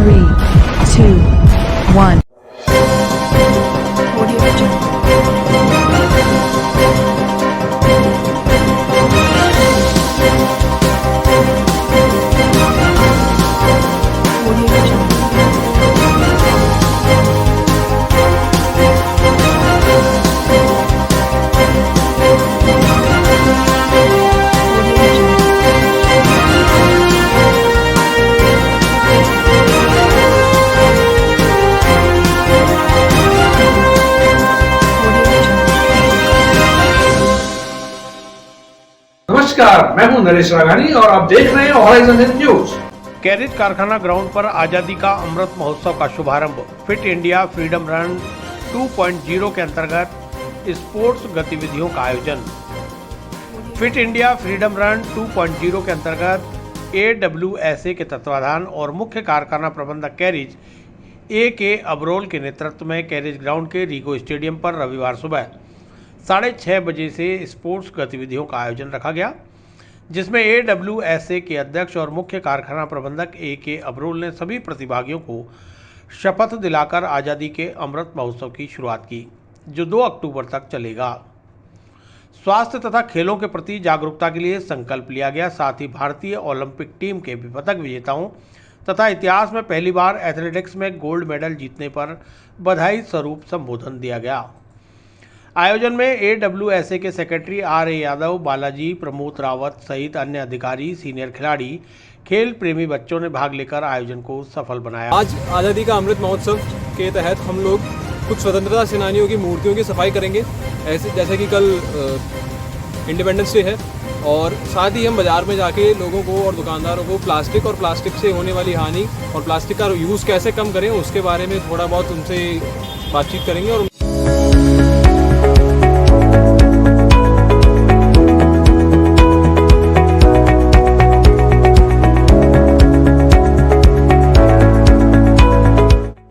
3, 2, 1. Audio Jungle. Audio Jungle. Audio Jungle. Audio Jungle. नमस्कार, मैं हूं नरेश राघानी और आप देख रहे हैं हॉराइजन न्यूज। कैरिज कारखाना ग्राउंड पर आज़ादी का अमृत महोत्सव का शुभारंभ। फिट इंडिया फ्रीडम रन 2.0 के अंतर्गत स्पोर्ट्स गतिविधियों का आयोजन। फिट इंडिया फ्रीडम रन 2.0 के अंतर्गत AWSA के तत्वाधान और मुख्य कारखाना प्रबंधक कैरिज A.K. अबरोल के नेतृत्व में कैरिज ग्राउंड के रीगो स्टेडियम पर रविवार सुबह 6:30 बजे से स्पोर्ट्स गतिविधियों का आयोजन रखा गया, जिसमें AWSA के अध्यक्ष और मुख्य कारखाना प्रबंधक A.K. अबरोल ने सभी प्रतिभागियों को शपथ दिलाकर आज़ादी के अमृत महोत्सव की शुरुआत की, जो 2 अक्टूबर तक चलेगा। स्वास्थ्य तथा खेलों के प्रति जागरूकता के लिए संकल्प लिया गया। साथ ही भारतीय ओलंपिक टीम के पदक विजेताओं तथा इतिहास में पहली बार एथलेटिक्स में गोल्ड मेडल जीतने पर बधाई स्वरूप संबोधन दिया गया। आयोजन में AWSA के सेक्रेटरी R.A. यादव, बालाजी, प्रमोद रावत सहित अन्य अधिकारी, सीनियर खिलाड़ी, खेल प्रेमी बच्चों ने भाग लेकर आयोजन को सफल बनाया। आज आज़ादी का अमृत महोत्सव के तहत हम लोग कुछ स्वतंत्रता सेनानियों की मूर्तियों की सफाई करेंगे, ऐसे जैसे कि कल इंडिपेंडेंस डे है, और साथ ही हम बाज़ार में जाके लोगों को और दुकानदारों को प्लास्टिक से होने वाली हानि और प्लास्टिक का यूज़ कैसे कम करें उसके बारे में थोड़ा बहुत उनसे बातचीत करेंगे। और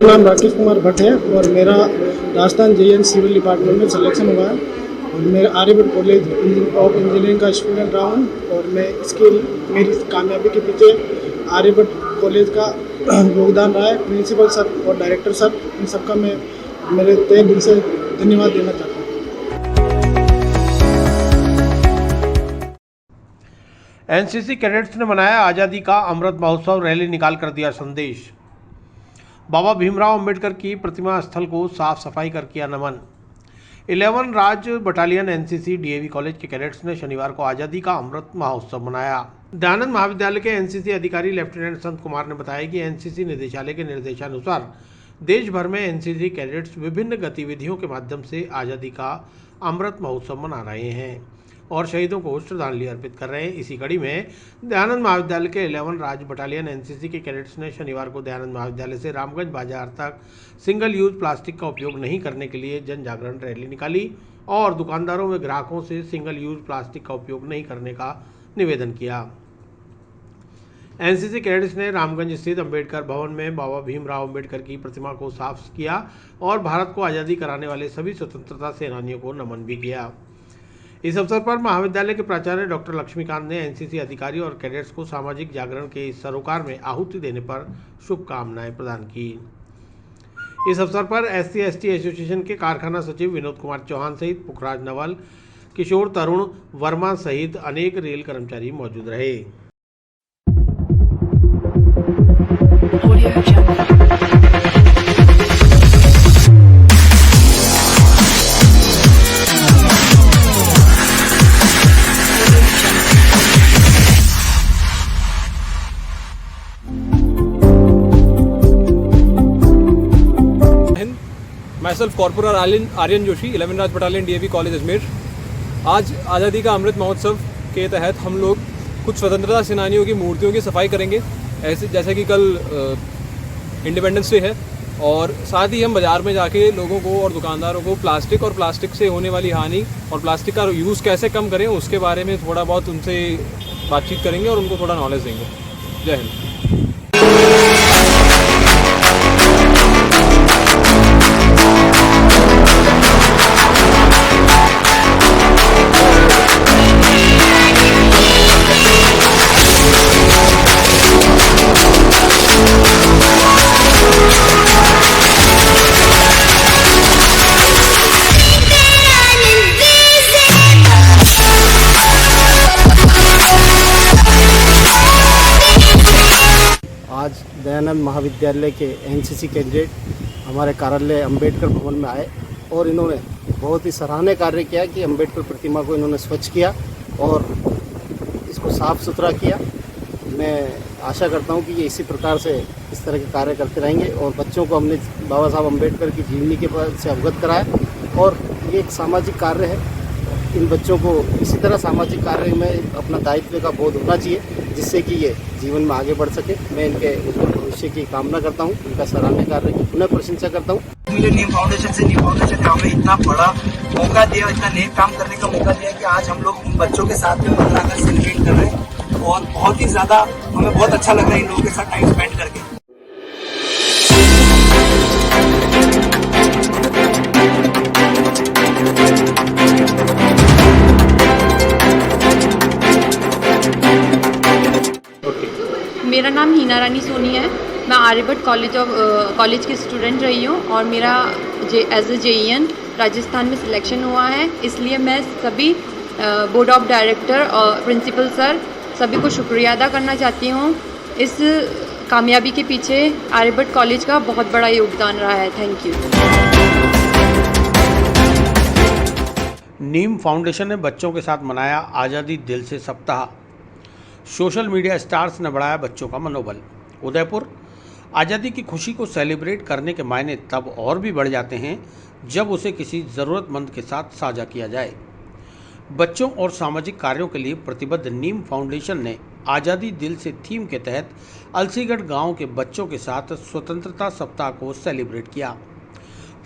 नाम राकेश कुमार भट्ट है और मेरा राजस्थान JN सिविल डिपार्टमेंट में सिलेक्शन हुआ है और मैं आर्यभट्ट कॉलेज ऑफ इंजीनियरिंग का स्टूडेंट रहा हूँ। और मैं मेरी कामयाबी के पीछे आर्यभट्ट कॉलेज का योगदान रहा है। प्रिंसिपल सर और डायरेक्टर सर, इन सबका मैं मेरे तहे दिल से धन्यवाद देना चाहता हूँ। NCC कैडेट्स ने मनाया आज़ादी का अमृत महोत्सव, रैली निकाल कर दिया संदेश। बाबा भीमराव अंबेडकर की प्रतिमा स्थल को साफ सफाई कर किया नमन। 11 राज्य बटालियन NCC DAV कॉलेज के कैडेट्स ने शनिवार को आज़ादी का अमृत महोत्सव मनाया। दयानंद महाविद्यालय के NCC अधिकारी लेफ्टिनेंट संत कुमार ने बताया कि NCC निदेशालय के निर्देशानुसार देश भर में NCC कैडेट्स विभिन्न गतिविधियों के माध्यम से आज़ादी का अमृत महोत्सव मना रहे हैं और शहीदों को श्रद्धांजलि अर्पित कर रहे हैं। इसी कड़ी में दयानंद महाविद्यालय के 11 राज्य बटालियन NCC के कैडेट्स ने शनिवार को दयानंद महाविद्यालय से रामगंज बाजार तक सिंगल यूज प्लास्टिक का उपयोग नहीं करने के लिए जन जागरण रैली निकाली और दुकानदारों व ग्राहकों से सिंगल यूज प्लास्टिक का उपयोग नहीं करने का निवेदन किया। NCC कैडेट्स ने रामगंज स्थित अंबेडकर भवन में बाबा भीमराव अंबेडकर की प्रतिमा को साफ किया और भारत को आज़ादी कराने वाले सभी स्वतंत्रता सेनानियों को नमन भी किया। इस अवसर पर महाविद्यालय के प्राचार्य डॉक्टर लक्ष्मीकांत ने NCC अधिकारी और कैडेट्स को सामाजिक जागरण के इस सरोकार में आहुति देने पर शुभकामनाएं प्रदान की। इस अवसर पर SC/ST एसोसिएशन के कारखाना सचिव विनोद कुमार चौहान सहित पुखराज नवल, किशोर तरुण वर्मा सहित अनेक रेल कर्मचारी मौजूद रहे। Audio Jungle. myself corporal Aryan Joshi, 11 Raj battalion DAV college Ajmer. आज आज़ादी का अमृत महोत्सव के तहत हम लोग कुछ स्वतंत्रता सेनानियों की मूर्तियों की सफाई करेंगे, ऐसे जैसे कि कल इंडिपेंडेंस डे है, और साथ ही हम बाज़ार में जाके लोगों को और दुकानदारों को प्लास्टिक से होने वाली हानि और प्लास्टिक का यूज़ कैसे कम करें उसके बारे में थोड़ा बहुत उनसे बातचीत करेंगे और उनको थोड़ा नॉलेज देंगे। जय हिंद। विवेकानंद महाविद्यालय के एनसीसी कैडेट हमारे कार्यालय अंबेडकर भवन में आए और इन्होंने बहुत ही सराहनीय कार्य किया कि अंबेडकर प्रतिमा को इन्होंने स्वच्छ किया और इसको साफ़ सुथरा किया। मैं आशा करता हूं कि ये इसी प्रकार से इस तरह के कार्य करते रहेंगे और बच्चों को हमने बाबा साहब अंबेडकर की जीवनी के बारे से अवगत कराया और ये एक सामाजिक कार्य है। इन बच्चों को इसी तरह सामाजिक कार्य में अपना दायित्व का बोध होना चाहिए जिससे कि ये जीवन में आगे बढ़ सके। मैं इनके उज्जवल भविष्य की कामना करता हूँ, इनका सराहनीय कार्य की पुनः प्रशंसा करता हूँ। मुझे नीम फाउंडेशन ने हमें इतना बड़ा मौका दिया, इतना नेक काम करने का मौका दिया कि आज हम लोग इन बच्चों के साथ में 15 अगस्त सेलिब्रेट कर रहे हैं और बहुत ही ज़्यादा हमें बहुत अच्छा लग रहा है इन लोगों के साथ टाइम स्पेंड करके। मेरा नाम हीना रानी सोनी है। मैं आर्यभट्ट कॉलेज की स्टूडेंट रही हूँ और मेरा एज ए JEN राजस्थान में सिलेक्शन हुआ है। इसलिए मैं सभी बोर्ड ऑफ डायरेक्टर और प्रिंसिपल सर सभी को शुक्रिया अदा करना चाहती हूँ। इस कामयाबी के पीछे आर्यभट्ट कॉलेज का बहुत बड़ा योगदान रहा है। Thank you. नीम फाउंडेशन ने बच्चों के साथ मनाया आज़ादी दिल से सप्ताह। सोशल मीडिया स्टार्स ने बढ़ाया बच्चों का मनोबल। उदयपुर आज़ादी की खुशी को सेलिब्रेट करने के मायने तब और भी बढ़ जाते हैं जब उसे किसी ज़रूरतमंद के साथ साझा किया जाए। बच्चों और सामाजिक कार्यों के लिए प्रतिबद्ध नीम फाउंडेशन ने आज़ादी दिल से थीम के तहत अलसीगढ़ गांव के बच्चों के साथ स्वतंत्रता सप्ताह को सेलिब्रेट किया।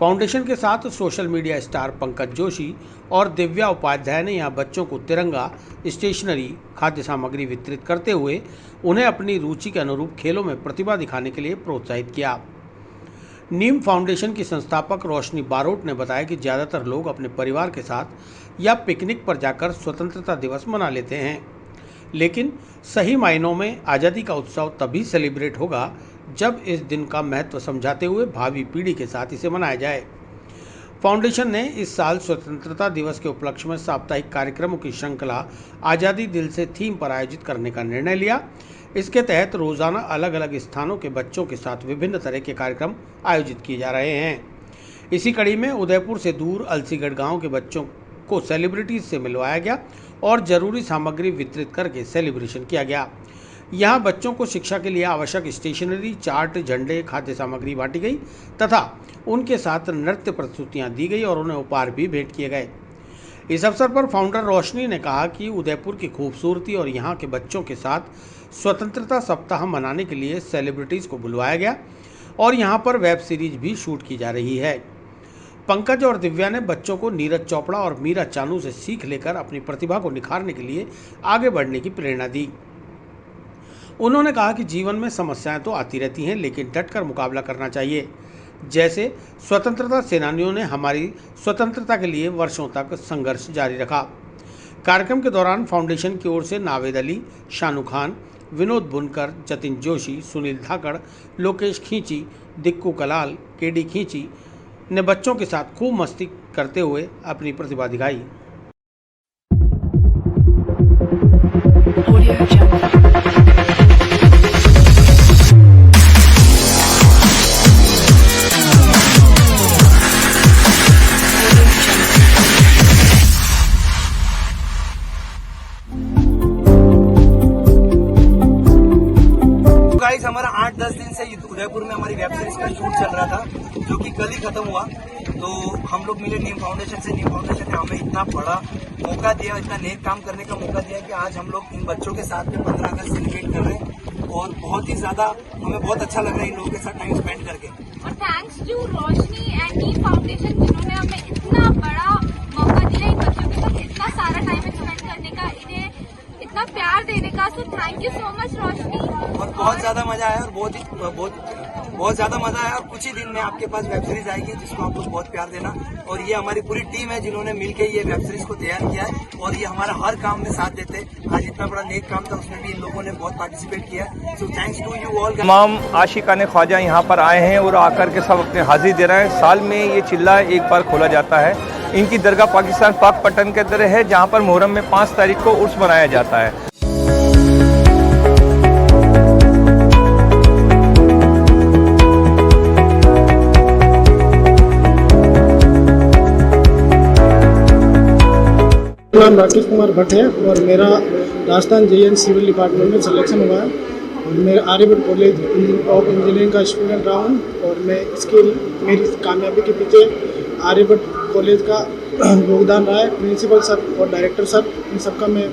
फाउंडेशन के साथ social media star Pankaj Joshi और दिव्या उपाध्याय ने यहां बच्चों को तिरंगा, स्टेशनरी, खाद्य सामग्री वितरित करते हुए उन्हें अपनी रुचि के अनुरूप खेलों में प्रतिभा दिखाने के लिए प्रोत्साहित किया। नीम फाउंडेशन की संस्थापक रोशनी बारोट ने बताया कि ज़्यादातर लोग अपने परिवार के साथ या पिकनिक पर जाकर स्वतंत्रता दिवस मना लेते हैं, लेकिन सही मायनों में आज़ादी का उत्सव तभी सेलिब्रेट होगा जब इस दिन का महत्व समझाते हुए भावी पीढ़ी के साथ इसे मनाया जाए। फाउंडेशन ने इस साल स्वतंत्रता दिवस के उपलक्ष्य में साप्ताहिक कार्यक्रमों की श्रृंखला आज़ादी दिल से थीम पर आयोजित करने का निर्णय लिया। इसके तहत रोजाना अलग अलग स्थानों के बच्चों के साथ विभिन्न तरह के कार्यक्रम आयोजित किए जा रहे हैं। इसी कड़ी में उदयपुर से दूर अलसीगढ़ गांव के बच्चों को सेलिब्रिटीज से मिलवाया गया और जरूरी सामग्री वितरित करके सेलिब्रेशन किया गया। यहाँ बच्चों को शिक्षा के लिए आवश्यक स्टेशनरी, चार्ट, झंडे, खाद्य सामग्री बांटी गई तथा उनके साथ नृत्य प्रस्तुतियाँ दी गई और उन्हें उपहार भी भेंट किए गए। इस अवसर पर फाउंडर रोशनी ने कहा कि उदयपुर की खूबसूरती और यहाँ के बच्चों के साथ स्वतंत्रता सप्ताह मनाने के लिए सेलिब्रिटीज़ को बुलवाया गया और यहाँ पर वेब सीरीज भी शूट की जा रही है। पंकज और दिव्या ने बच्चों को नीरज चोपड़ा और मीरा चानू से सीख लेकर अपनी प्रतिभा को निखारने के लिए आगे बढ़ने की प्रेरणा दी। उन्होंने कहा कि जीवन में समस्याएं तो आती रहती हैं, लेकिन डटकर मुकाबला करना चाहिए। जैसे स्वतंत्रता सेनानियों ने हमारी स्वतंत्रता के लिए वर्षों तक संघर्ष जारी रखा। कार्यक्रम के दौरान फाउंडेशन की ओर से नावेद अली, शानू खान, विनोद बुनकर, जतिन जोशी, सुनील धाकड़, लोकेश खींची, दिक्कू कलाल, केडी खींची ने बच्चों के साथ खूब मस्ती करते हुए अपनी प्रतिभा दिखाई। Audio Jungle. गाइस, हमारा 8-10 दिन से उदयपुर में हमारी वेब सीरीज का शूट चल रहा था, जो कि कल ही खत्म हुआ। तो हम लोग मिले नीम फाउंडेशन से। नीम फाउंडेशन ने हमें इतना बड़ा मौका दिया, इतना नेक काम करने का मौका दिया कि आज हम लोग इन बच्चों के साथ में 15 अगस्त सेलिब्रेट कर रहे हैं और बहुत ही ज्यादा हमें बहुत अच्छा लग रहा है इन लोगों के साथ टाइम स्पेंड करके। और thanks to Roshni and Neem foundation, जिन्होंने हमें इतना बड़ा मौका दिया इन बच्चों के साथ इतना सारा टाइम स्पेंड करने का, इन्हें इतना प्यार देने का। So thank you so much Roshni. और बहुत ज्यादा मजा आया और बहुत ज्यादा मजा आया। और कुछ ही दिन में आपके पास वेब सीरीज आएगी जिसको आप लोग बहुत प्यार देना। और ये हमारी पूरी टीम है जिन्होंने मिलकर ये वेब सीरीज को तैयार किया है और ये हमारा हर काम में साथ देते हैं। आज इतना बड़ा नेक काम था, उसमें भी इन लोगों ने बहुत पार्टिसिपेट किया। So thanks to you all. तमाम आशिकाने ख्वाजा यहाँ पर आए हैं और आकर के सब अपने हाजिर दे रहे हैं। साल में ये चिल्ला एक बार खोला जाता है। इनकी दरगाह पाकिस्तान पाक पट्टन के अंदर है, जहाँ पर मुहर्रम में 5 तारीख को उर्स मनाया जाता है। राकेश कुमार भट्ट है और मेरा राजस्थान JN सिविल डिपार्टमेंट में सिलेक्शन हुआ है और मैं आर्यभट्ट कॉलेज ऑफ इंजीनियरिंग का स्टूडेंट रहा हूँ और मैं इसके मेरी कामयाबी के पीछे आर्यभट्ट कॉलेज का योगदान रहा है। प्रिंसिपल सर और डायरेक्टर सर, इन सबका मैं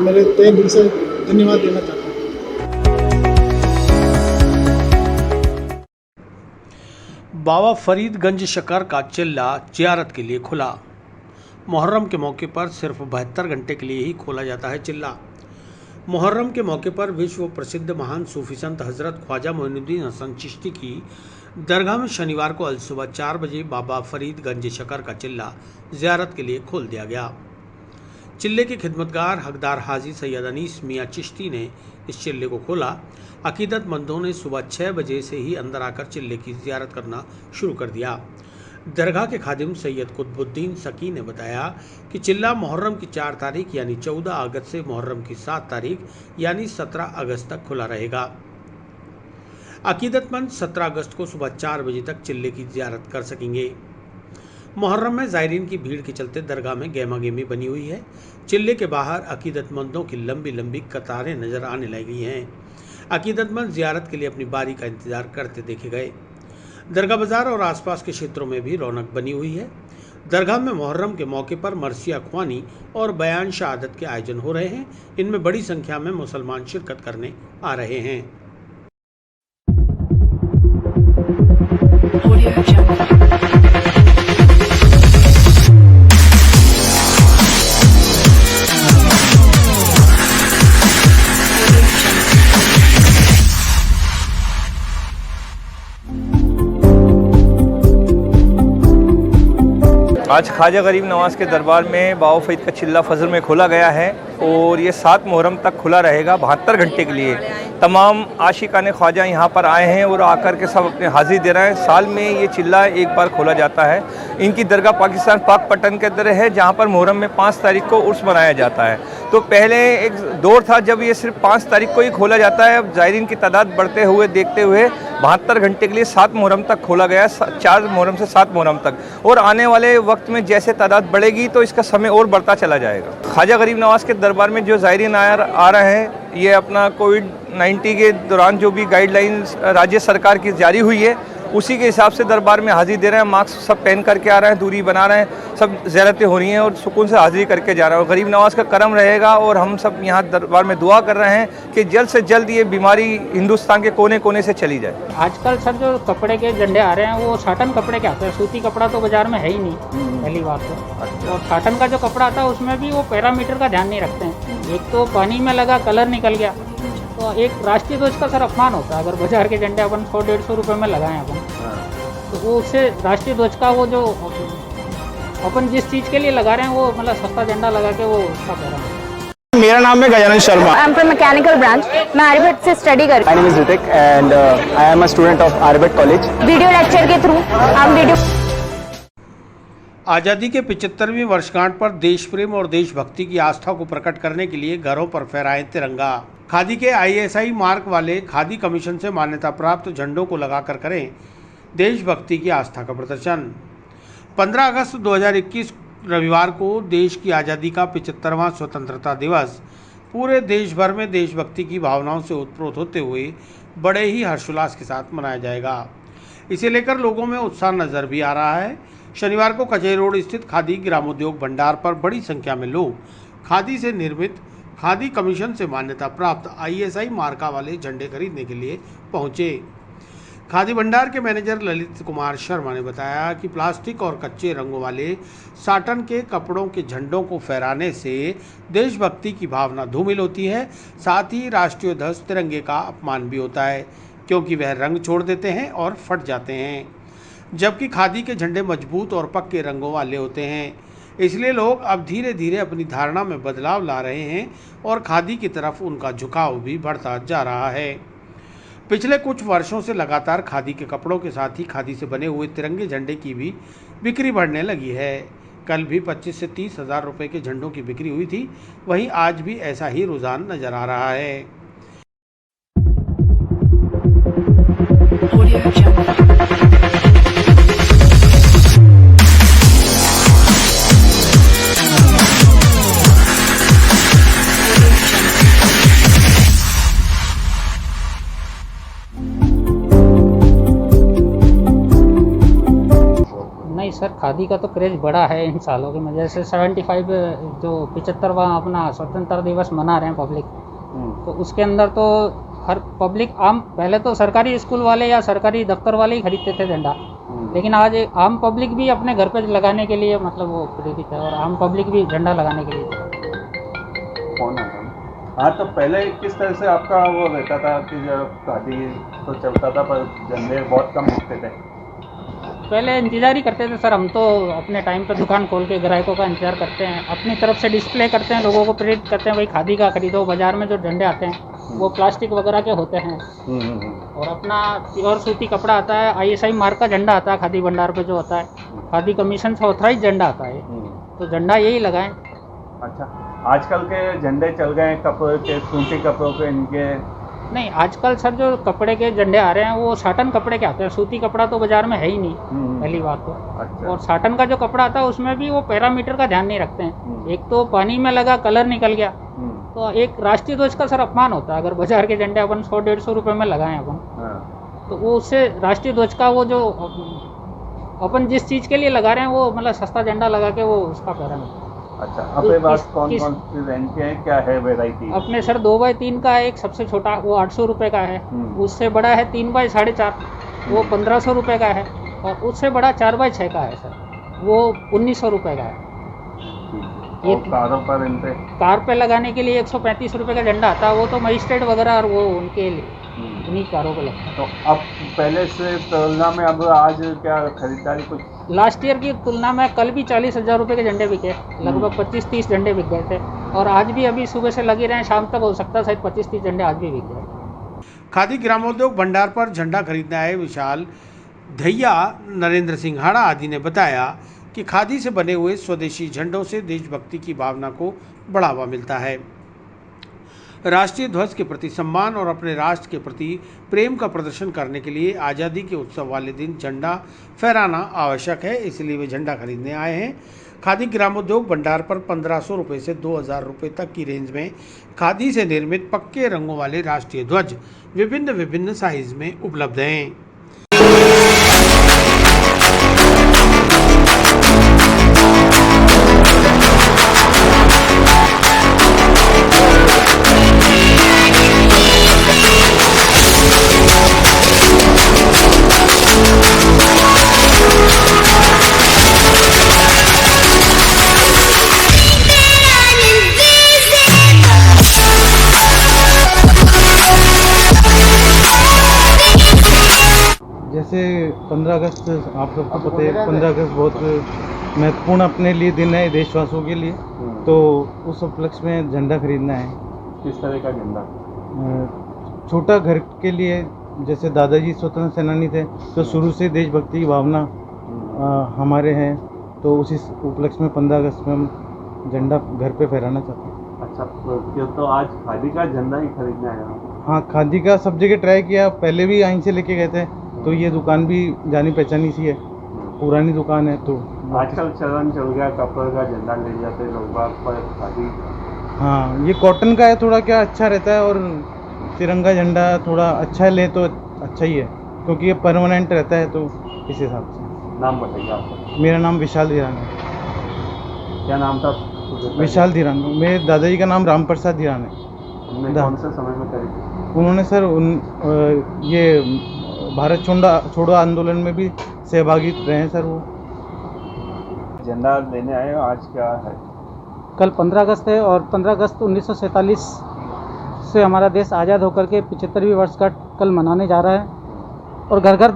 मेरे तहे दिल से धन्यवाद देना चाहता हूँ। बाबा फरीदगंज शकर का चिल्ला जियारत के लिए खुला। मुहर्रम के मौके पर सिर्फ 72 घंटे के लिए ही खोला जाता है चिल्ला। मुहर्रम के मौके पर विश्व प्रसिद्ध महान सूफी संत हज़रत ख्वाजा मोइनुद्दीन हसन चिश्ती की दरगाह में शनिवार को अलसुबह 4 बजे बाबा फरीदगंज शकर का चिल्ला जियारत के लिए खोल दिया गया। चिल्ले के खिदमतगार हकदार हाजी सैयद अनीस मियाँ चिश्ती ने इस चिल्ले को खोला। अकीदतमंदों ने सुबह 6 बजे से ही अंदर आकर चिल्ले की जियारत करना शुरू कर दिया। दरगाह के खादिम सैयद कुतुबुद्दीन सकी ने बताया कि चिल्ला मुहर्रम की 4 तारीख यानी 14 अगस्त से मुहर्रम की 7 तारीख यानी 17 अगस्त तक खुला रहेगा। अकीदतमंद 17 अगस्त को सुबह 4 बजे तक चिल्ले की जियारत कर सकेंगे। मुहर्रम में ज़ायरीन की भीड़ के चलते दरगाह में गहमागहमी बनी हुई है। चिल्ले के बाहर अकीदतमंदों की लंबी लंबी कतारें नजर आने लगी हैं। अकीदतमंद जियारत के लिए अपनी बारी का इंतजार करते देखे गए। दरगाह बाजार और आसपास के क्षेत्रों में भी रौनक बनी हुई है। दरगाह में मुहर्रम के मौके पर मरसिया ख्वानी और बयान शहादत के आयोजन हो रहे हैं। इनमें बड़ी संख्या में मुसलमान शिरकत करने आ रहे हैं। Audio Jungle. आज ख्वाजा गरीब नवाज के दरबार में बाबा फरीद का चिल्ला फजर में खोला गया है और ये 7 मुहर्रम तक खुला रहेगा 72 घंटे के लिए। तमाम आशिकाने ख्वाजा यहाँ पर आए हैं और आकर के सब अपने हाजिरी दे रहे हैं। साल में ये चिल्ला एक बार खोला जाता है। इनकी दरगाह पाकिस्तान पाक पट्टन के अंदर है जहाँ पर मुहर्रम में 5 तारीख को उर्स मनाया जाता है। तो पहले एक दौर था जब ये सिर्फ 5 तारीख को ही खोला जाता है। अब ज़ायरीन की तादाद बढ़ते हुए देखते हुए 72 घंटे के लिए 7 मुहर्रम तक खोला गया, 4 मुहर्रम से 7 मुहर्रम तक। और आने वाले वक्त में जैसे तादाद बढ़ेगी तो इसका समय और बढ़ता चला जाएगा। ख्वाजा गरीब नवाज के दरबार में जो ज़ायरीन आ रहे हैं, ये अपना कोविड-19 के दौरान जो भी गाइडलाइंस राज्य सरकार की जारी हुई है उसी के हिसाब से दरबार में हाजिरी दे रहे हैं। मास्क सब पहन करके आ रहे हैं, दूरी बना रहे हैं, सब ज़ियारतें हो रही हैं और सुकून से हाजिरी करके जा रहे हैं। और गरीब नवाज का करम रहेगा और हम सब यहाँ दरबार में दुआ कर रहे हैं कि जल्द से जल्द ये बीमारी हिंदुस्तान के कोने कोने से चली जाए। आजकल सर जो कपड़े के झंडे आ रहे हैं वो साटन कपड़े के आते हैं। सूती कपड़ा तो बाजार में है ही नहीं, पहली बात तो। और साटन का जो कपड़ा आता है उसमें भी वो पैरामीटर का ध्यान नहीं रखते हैं। एक तो पानी में लगा कलर निकल गया, तो एक राष्ट्रीय ध्वज का सर अपमान होता है। अगर बाजार के झंडे अपन 100-150 रुपये में लगाएं अपन, तो वो उससे राष्ट्रीय ध्वज का वो जो अपन जिस चीज़ के लिए लगा रहे हैं वो मतलब सस्ता झंडा लगा के वो उसका कर रहे हैं। मेरा नाम है Gajanan Sharma. I am from mechanical branch. मैं आर्यभट्ट से स्टडी कर रही हूँ। My name is Hrithik and I am a student of Aryabhatta college. Video lecture के थ्रू हम वीडियो आज़ादी के 75वीं वर्षगांठ पर देश प्रेम और देशभक्ति की आस्था को प्रकट करने के लिए घरों पर फहराएं तिरंगा। खादी के ISI मार्क वाले खादी कमीशन से मान्यता प्राप्त झंडों को लगाकर करें देशभक्ति की आस्था का प्रदर्शन। 15 अगस्त 2021 रविवार को देश की आज़ादी का 75वां स्वतंत्रता दिवस पूरे देश भर में देशभक्ति की भावनाओं से उत्प्रोत होते हुए बड़े ही हर्षोल्लास के साथ मनाया जाएगा। इसे लेकर लोगों में उत्साह नजर भी आ रहा है। शनिवार को कचहरी रोड स्थित खादी ग्रामोद्योग भंडार पर बड़ी संख्या में लोग खादी से निर्मित खादी कमीशन से मान्यता प्राप्त ISI मार्का वाले झंडे खरीदने के लिए पहुंचे। खादी भंडार के मैनेजर ललित कुमार शर्मा ने बताया कि प्लास्टिक और कच्चे रंगों वाले साटन के कपड़ों के झंडों को फहराने से देशभक्ति की भावना धूमिल होती है, साथ ही राष्ट्रीय ध्वज तिरंगे का अपमान भी होता है क्योंकि वह रंग छोड़ देते हैं और फट जाते हैं, जबकि खादी के झंडे मजबूत और पक्के रंगों वाले होते हैं। इसलिए लोग अब धीरे धीरे अपनी धारणा में बदलाव ला रहे हैं और खादी की तरफ उनका झुकाव भी बढ़ता जा रहा है। पिछले कुछ वर्षों से लगातार खादी के कपड़ों के साथ ही खादी से बने हुए तिरंगे झंडे की भी बिक्री बढ़ने लगी है। कल भी 25 से 30 हज़ार रुपये के झंडों की बिक्री हुई थी। वहीं आज भी ऐसा ही रुझान नजर आ रहा है। Audio Jungle. नहीं सर, खादी का तो क्रेज़ बढ़ा है इन सालों के में। जैसे 75 जो 75वां अपना स्वतंत्रता दिवस मना रहे हैं पब्लिक, तो उसके अंदर तो हर पब्लिक आम, पहले तो सरकारी स्कूल वाले या सरकारी दफ्तर वाले ही खरीदते थे झंडा, लेकिन आज आम पब्लिक भी अपने घर पे लगाने के लिए मतलब वो प्रेरित है और आम पब्लिक भी झंडा लगाने के लिए। कौन है? हाँ, तो पहले किस तरह से आपका वो रहता था कि जब खादी तो चलता था पर झंडे बहुत कम दिखते थे? पहले इंतज़ार ही करते थे सर, हम तो अपने टाइम पे दुकान खोल के ग्राहकों का इंतज़ार करते हैं, अपनी तरफ से डिस्प्ले करते हैं, लोगों को प्रेरित करते हैं भाई खादी का खरीदो। बाज़ार में जो झंडे आते हैं वो प्लास्टिक वगैरह के होते हैं और अपना प्योर सूती कपड़ा आता है। ISI मार्क का झंडा आता है खादी भंडार पे जो होता है, खादी कमीशन से ऑथराइज झंडा आता है, तो झंडा यही लगाएं। अच्छा, आजकल के झंडे चल गए हैं कपड़े के, सूती कपड़ों के, इनके नहीं, आजकल सर जो कपड़े के झंडे आ रहे हैं वो साटन कपड़े के आते हैं, सूती कपड़ा तो बाज़ार में है ही नहीं, पहली बात तो। अच्छा। और साटन का जो कपड़ा आता है उसमें भी वो पैरामीटर का ध्यान नहीं रखते हैं। एक तो पानी में लगा कलर निकल गया, तो एक राष्ट्रीय ध्वज का सर अपमान होता है। अगर बाजार के झंडे अपन 100-150 रुपये में लगाएं अपन, तो वो उससे राष्ट्रीय ध्वज का वो जो अपन जिस चीज़ के लिए लगा रहे हैं वो मतलब सस्ता झंडा लगा के वो उसका पैरामीटर। अच्छा, अपने पास कौन कौन सी रेंज के हैं, क्या है वैरायटी? अपने सर 2x3 का है एक सबसे छोटा, वो 800 रुपये का है। उससे बड़ा है 3x4.5, वो 1500 रुपये का है। और उससे बड़ा 4x6 का है सर, वो 1900 रुपये का है। ये कारों पर, इन पे कार पे लगाने के लिए 135 रुपये का झंडा आता है, वो तो मजिस्ट्रेट वगैरह और वो उनके लिए उन्हीं कारों को लगता है। तो अब पहले से तुलना में अब आज क्या खरीदारी कुछ? लास्ट ईयर की तुलना में कल भी 40,000 रुपये के झंडे बिके, लगभग 25-30 झंडे बिक गए थे। और आज भी अभी सुबह से लगे रहे, शाम तक हो सकता है शायद 25-30 झंडे आज भी बिक गए। खादी ग्रामोद्योग भंडार पर झंडा खरीदने आए विशाल धैया, नरेंद्र सिंघाड़ा आदि ने बताया कि खादी से बने हुए स्वदेशी झंडों से देशभक्ति की भावना को बढ़ावा मिलता है। राष्ट्रीय ध्वज के प्रति सम्मान और अपने राष्ट्र के प्रति प्रेम का प्रदर्शन करने के लिए आज़ादी के उत्सव वाले दिन झंडा फहराना आवश्यक है, इसलिए वे झंडा खरीदने आए हैं। खादी ग्रामोद्योग भंडार पर 1500 रुपये से 2000 रुपये तक की रेंज में खादी से निर्मित पक्के रंगों वाले राष्ट्रीय ध्वज विभिन्न साइज में उपलब्ध हैं। जैसे 15 अगस्त आप सबको पता है, 15 अगस्त बहुत महत्वपूर्ण अपने लिए दिन है देशवासियों के लिए, तो उस उपलक्ष्य में झंडा खरीदना है। किस तरह का झंडा? छोटा घर के लिए, जैसे दादाजी स्वतंत्र सेनानी थे तो शुरू से देशभक्ति की भावना हमारे हैं, तो उसी उपलक्ष्य में 15 अगस्त में हम झंडा घर पे फहराना चाहते हैं। अच्छा, तो आज खादी का झंडा ही खरीदना है? हाँ, खादी का सब जगह ट्राई किया, पहले भी यहीं से लेके गए थे, तो ये दुकान भी जानी पहचानी सी है, पुरानी दुकान है। तो आजकल चलन चल गया कपड़े का झंडा ले जाते लोग बाग पर खादी। हाँ, ये कॉटन का है, थोड़ा क्या अच्छा रहता है, और तिरंगा झंडा थोड़ा अच्छा ले तो अच्छा ही है, क्योंकि ये परमानेंट रहता है, तो इस हिसाब से। नाम बताइए आपका। मेरा नाम विशाल धीरान है। क्या नाम था? विशाल धीरान। मेरे दादाजी का नाम राम प्रसाद धीरान है। कौन से समय में खरीदी? उन्होंने सर ये भारत छोड़ो आंदोलन में भी सहभागी रहे हैं सर वो। झंडा लेने आए हो, आज क्या है? कल 15 अगस्त है और 15 अगस्त 1947 से हमारा देश आज़ाद होकर के 75वीं वर्षगांठ कल मनाने जा रहा है और घर घर